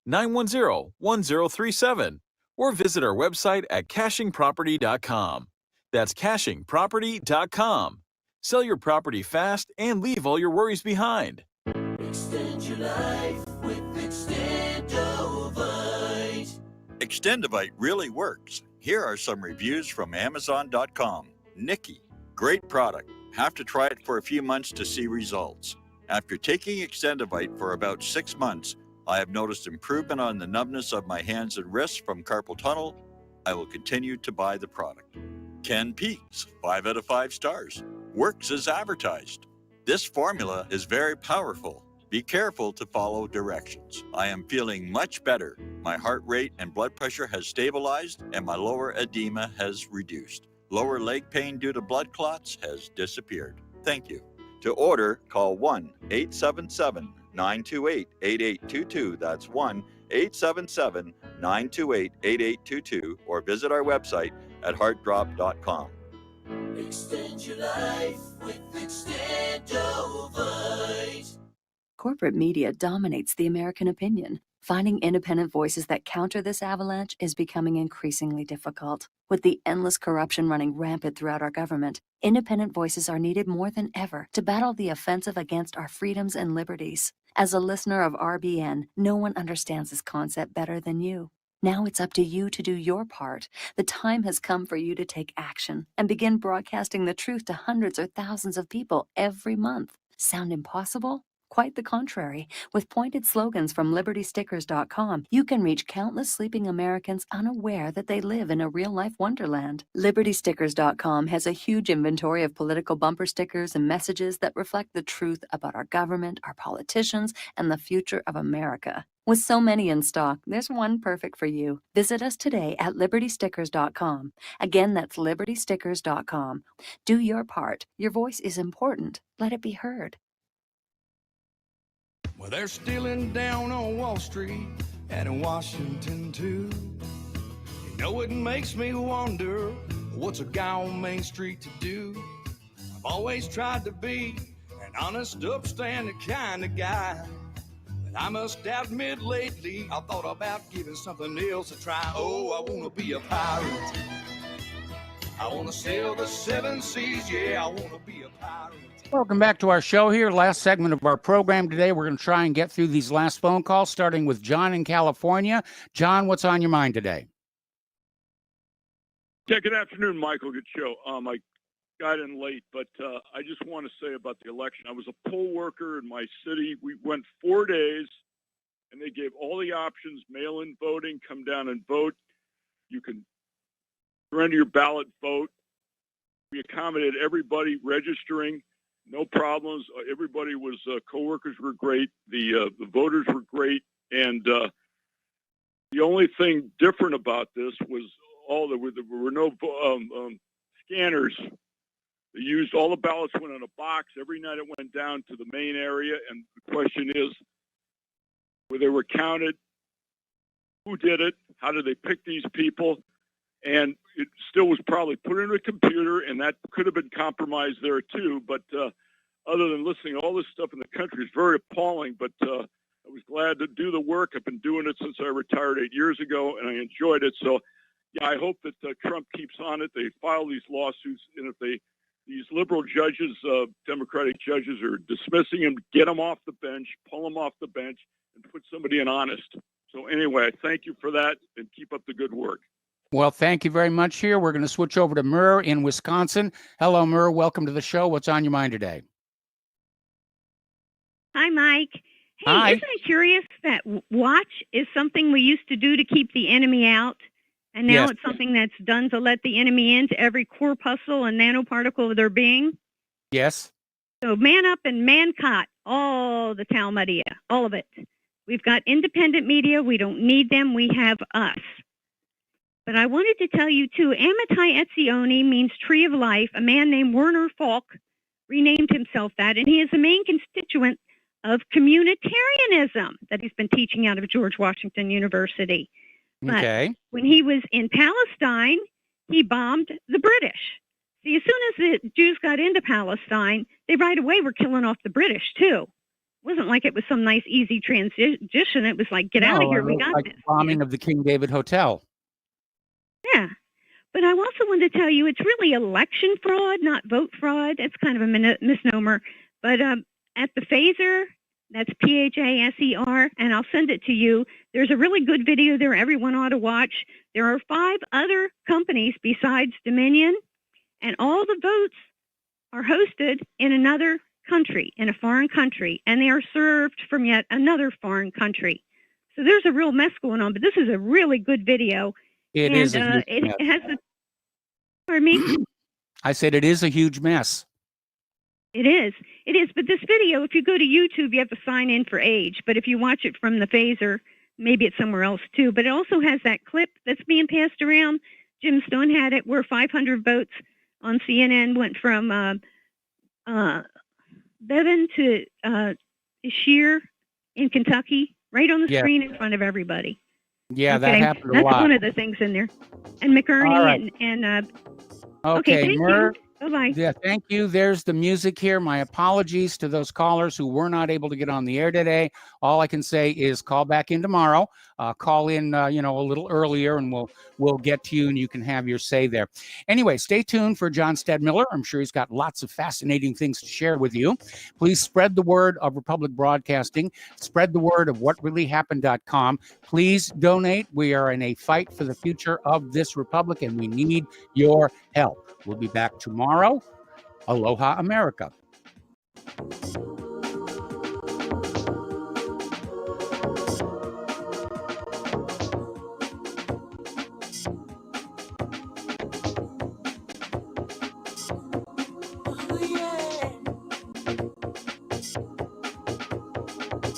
888-910-1037. Or visit our website at cashingproperty.com. That's cashingproperty.com. Sell your property fast and leave all your worries behind. Extend your life with Extendovite. Extendovite really works. Here are some reviews from Amazon.com. Nikki, great product. Have to try it for a few months to see results. After taking Extendovite for about 6 months, I have noticed improvement on the numbness of my hands and wrists from carpal tunnel. I will continue to buy the product. Ken Peaks, 5 out of 5 stars. Works as advertised. This formula is very powerful. Be careful to follow directions. I am feeling much better. My heart rate and blood pressure has stabilized and my lower edema has reduced. Lower leg pain due to blood clots has disappeared. Thank you. To order, call 1-877-928-8822. That's 1-877-928-8822 or visit our website at heartdrop.com. Extend your life with Extendovite. Corporate media dominates the American opinion. Finding independent voices that counter this avalanche is becoming increasingly difficult. With the endless corruption running rampant throughout our government, independent voices are needed more than ever to battle the offensive against our freedoms and liberties. As a listener of RBN, no one understands this concept better than you. Now it's up to you to do your part. The time has come for you to take action and begin broadcasting the truth to hundreds or thousands of people every month. Sound impossible? Quite the contrary. With pointed slogans from LibertyStickers.com, you can reach countless sleeping Americans unaware that they live in a real-life wonderland. LibertyStickers.com has a huge inventory of political bumper stickers and messages that reflect the truth about our government, our politicians, and the future of America. With so many in stock, there's one perfect for you. Visit us today at LibertyStickers.com. Again, that's LibertyStickers.com. Do your part. Your voice is important. Let it be heard. Well, they're stealing down on Wall Street and in Washington, too. You know, it makes me wonder, what's a guy on Main Street to do? I've always tried to be an honest, upstanding kind of guy. But I must admit lately, I thought about giving something else a try. Oh, I want to be a pirate. I want to sail the seven seas. Yeah, I want to be a pirate. Welcome back to our show here. Last segment of our program today. We're going to try and get through these last phone calls, starting with John in California. John, what's on your mind today? Yeah, good afternoon, Michael. Good show. I got in late, but I just want to say about the election. I was a poll worker in my city. We went 4 days, and they gave all the options: mail-in voting, come down and vote. You can surrender your ballot, vote. We accommodated everybody registering. No problems. Everybody was coworkers were great. The voters were great, and the only thing different about this was there were no scanners. They used all the ballots went in a box. Every night it went down to the main area, and the question is, where they were counted, who did it, how did they pick these people, and it still was probably put in a computer, and that could have been compromised there too. But other than listening to all this stuff in the country, it's very appalling. But I was glad to do the work. I've been doing it since I retired 8 years ago, and I enjoyed it. So, yeah, I hope that Trump keeps on it. They file these lawsuits, and if these liberal judges, Democratic judges, are dismissing him, get him off the bench, pull him off the bench, and put somebody in honest. So anyway, thank you for that, and keep up the good work. Well, thank you very much here. We're going to switch over to Murr in Wisconsin. Hello, Murr. Welcome to the show. What's on your mind today? Hi, Mike. Hey, Hi. Isn't it curious that watch is something we used to do to keep the enemy out, and now Yes. it's something that's done to let the enemy into every corpuscle and nanoparticle of their being? Yes. So man up and man caught, all the Talmudia, all of it. We've got independent media. We don't need them. We have us. But I wanted to tell you, too, Amitai Etzioni means tree of life. A man named Werner Falk renamed himself that, and he is the main constituent of communitarianism that he's been teaching out of George Washington University. But Okay. when he was in Palestine, he bombed the British. See, as soon as the Jews got into Palestine, they right away were killing off the British, too. It wasn't like it was some nice, easy transition. It was like, get out of here, we got like this. the bombing of the King David Hotel. Yeah. But I also wanted to tell you it's really election fraud, not vote fraud. It's kind of a misnomer. But at the Phaser, that's PHASER, and I'll send it to you. There's a really good video there everyone ought to watch. There are 5 other companies besides Dominion, and all the votes are hosted in another country, in a foreign country, and they are served from yet another foreign country. So there's a real mess going on, but this is a really good video. It and is a huge it mess. has the, pardon me? I said it is a huge mess. It is. It is. But this video, if you go to YouTube, you have to sign in for age. But if you watch it from the Phaser, maybe it's somewhere else too. But it also has that clip that's being passed around. Jim Stone had it where 500 votes on CNN went from Bevan to Shear in Kentucky, right on the Yeah. screen in front of everybody. Yeah, that Okay, happened a that's lot. one of the things in there. And McErney All right. and Okay, thank Murr. you. Bye-bye. Yeah, thank you. There's the music here. My apologies to those callers who were not able to get on the air today. All I can say is call back in tomorrow. Call in, a little earlier, and we'll get to you, and you can have your say there. Anyway, stay tuned for John Stedmiller. I'm sure he's got lots of fascinating things to share with you. Please spread the word of Republic Broadcasting. Spread the word of whatreallyhappened.com. Please donate. We are in a fight for the future of this republic, and we need your help. We'll be back tomorrow. Aloha, America.